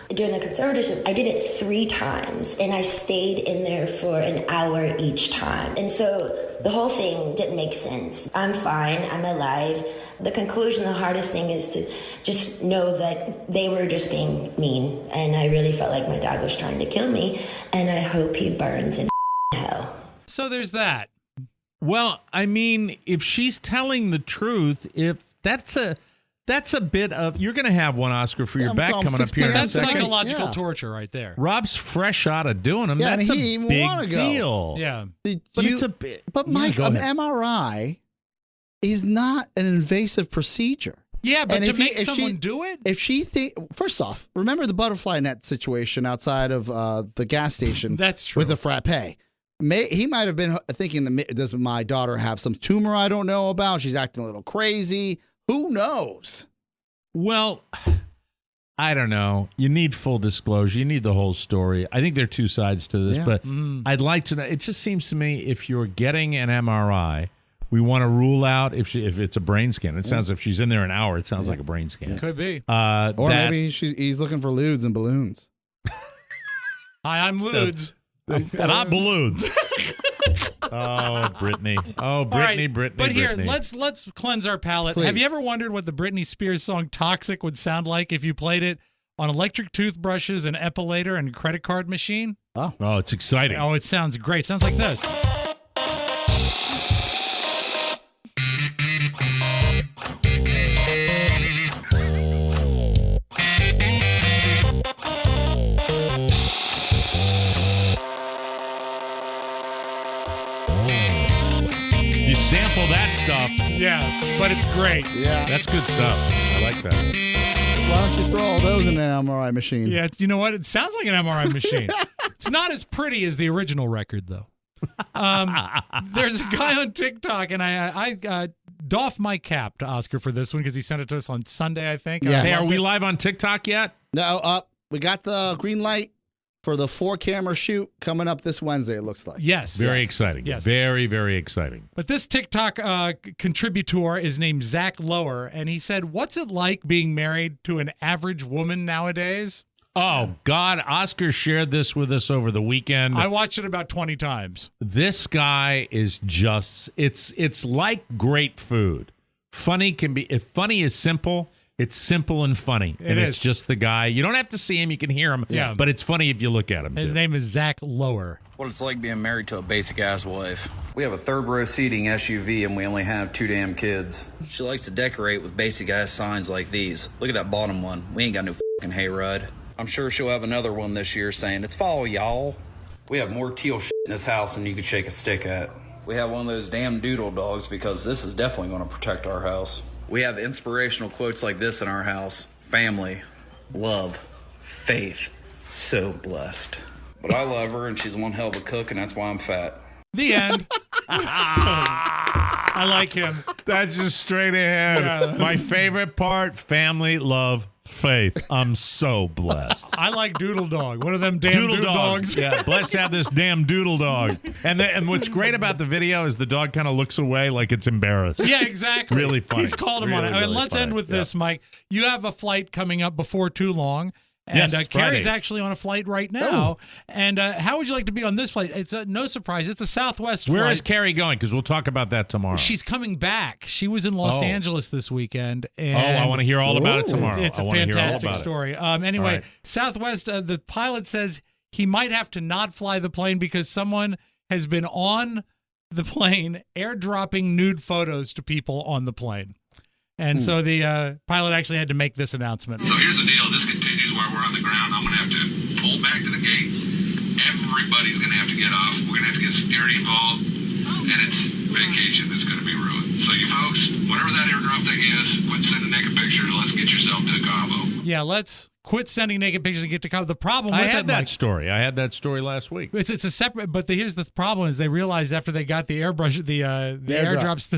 During the conservatorship, I did it 3 times, and I stayed in there for an hour each time. And so the whole thing didn't make sense. I'm fine. I'm alive. The conclusion, the hardest thing is to just know that they were just being mean. And I really felt like my dad was trying to kill me. And I hope he burns in hell. So there's that. Well, I mean, if she's telling the truth, if that's That's a bit of, you're going to have one Oscar for your back coming up here in a That's second. psychological torture right there. Rob's fresh out of doing them. Yeah, That's and he a even big wanna go. deal. Yeah. But it's a bit. But Mike, an MRI is not an invasive procedure. Yeah, but And to if make someone do it? If she first off, remember the butterfly net situation outside of the gas station. That's true. With the frappe. He might have been thinking, does my daughter have some tumor I don't know about? She's acting a little crazy. Who knows? Well, I don't know. You need full disclosure. You need the whole story. I think there are two sides to this, but I'd like to know. It just seems to me if you're getting an MRI, we want to rule out if it's a brain scan. It sounds if she's in there an hour, it sounds like a brain scan. Could be. Or maybe he's looking for lewds and balloons. Hi, I'm Ludes. And I'm balloons. Oh, Brittany. Oh, Brittany, Right, Brittany. But here, Brittany. let's cleanse our palate. Please. Have you ever wondered what the Britney Spears song Toxic would sound like if you played it on electric toothbrushes, an epilator, and a credit card machine? Oh, it's exciting. Oh, it sounds great. Sounds like this. You sample that stuff. Yeah, but it's great. Yeah. That's good stuff. I like that. Why don't you throw all those in an MRI machine? Yeah, you know what? It sounds like an MRI machine. It's not as pretty as the original record, though. There's a guy on TikTok, and I doff my cap to Oscar for this one because he sent it to us on Sunday, I think. Yes. Hey, are we live on TikTok yet? No, we got the green light for the 4-camera shoot coming up this Wednesday, it looks like. Yes. Very exciting. Yes. Very, very exciting. But this TikTok contributor is named Zach Lower, and he said, what's it like being married to an average woman nowadays? Oh, God. Oscar shared this with us over the weekend. I watched it about 20 times. This guy is just, it's like great food. Funny can be, if funny is simple, it's simple and funny. It's just the guy. You don't have to see him. You can hear him. Yeah. But it's funny if you look at him. His name is Zach Lower. What it's like being married to a basic-ass wife. We have a third-row seating SUV, and we only have 2 damn kids. She likes to decorate with basic-ass signs like these. Look at that bottom one. We ain't got no fucking hayride. I'm sure she'll have another one this year saying, it's fall, y'all. We have more teal shit in this house than you could shake a stick at. We have one of those damn doodle dogs because this is definitely going to protect our house. We have inspirational quotes like this in our house. Family, love, faith, so blessed. But I love her, and she's one hell of a cook, and that's why I'm fat. The end. I like him. That's just straight ahead. Yeah. My favorite part, family, love, faith. I'm so blessed. I like Doodle Dog. One of them damn Doodle Dogs. Yeah, blessed to have this damn Doodle Dog. And what's great about the video is the dog kind of looks away like it's embarrassed. Yeah, exactly. Really funny. He's called him on it. Really, really Let's funny. end with this, Mike. You have a flight coming up before too long. And Yes, Carrie's Friday. actually on a flight right now. And how would you like to be on this flight? It's no surprise. It's a Southwest flight. Where is Carrie going? Because we'll talk about that tomorrow. She's coming back. She was in Los Angeles this weekend. And I want to hear all about it tomorrow. It's I a wanna hear all fantastic about it. story. Anyway, All right. Southwest, the pilot says he might have to not fly the plane because someone has been on the plane airdropping nude photos to people on the plane. And so the pilot actually had to make this announcement. So here's the deal. This continues while we're on the ground. I'm going to have to pull back to the gate. Everybody's going to have to get off. We're going to have to get security involved. And it's vacation that's going to be ruined. So you folks, whatever that airdrop thing is, quit sending naked pictures. Let's get yourself to Cabo. Yeah, let's quit sending naked pictures and get to Cabo. The problem with I had that Mike, story. I had that story last week. It's a separate, but here's the problem: is they realized after they got the airbrush, the airdrops,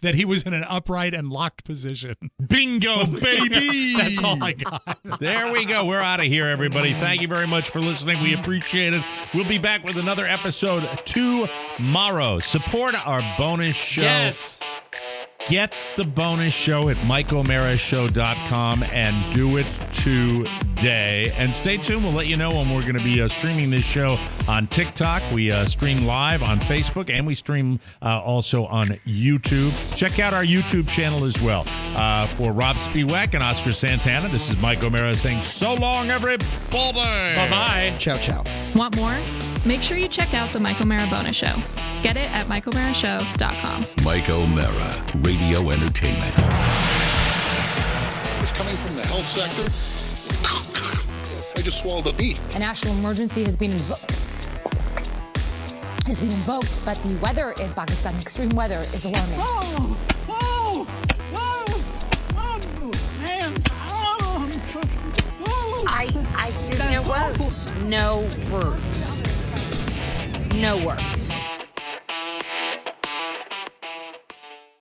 that he was in an upright and locked position. Bingo, baby! That's all I got. There we go. We're out of here, everybody. Thank you very much for listening. We appreciate it. We'll be back with another episode tomorrow. Support our bonus show. Yes. Get the bonus show at MikeO'MaraShow.com and do it today. And stay tuned. We'll let you know when we're going to be streaming this show on TikTok. We stream live on Facebook, and we stream also on YouTube. Check out our YouTube channel as well. For Rob Spiewak and Oscar Santana, this is Mike O'Mara saying so long, everybody. Bye-bye. Ciao, ciao. Want more? Make sure you check out the Mike O'Mara Bonus Show. Get it at MikeO'MaraShow.com. Mike O'Mara, Radio Entertainment. is coming from the health sector. I just swallowed a bee. A national emergency has been invoked, but the weather in Pakistan, extreme weather, is alarming. There's no words. No words. No words.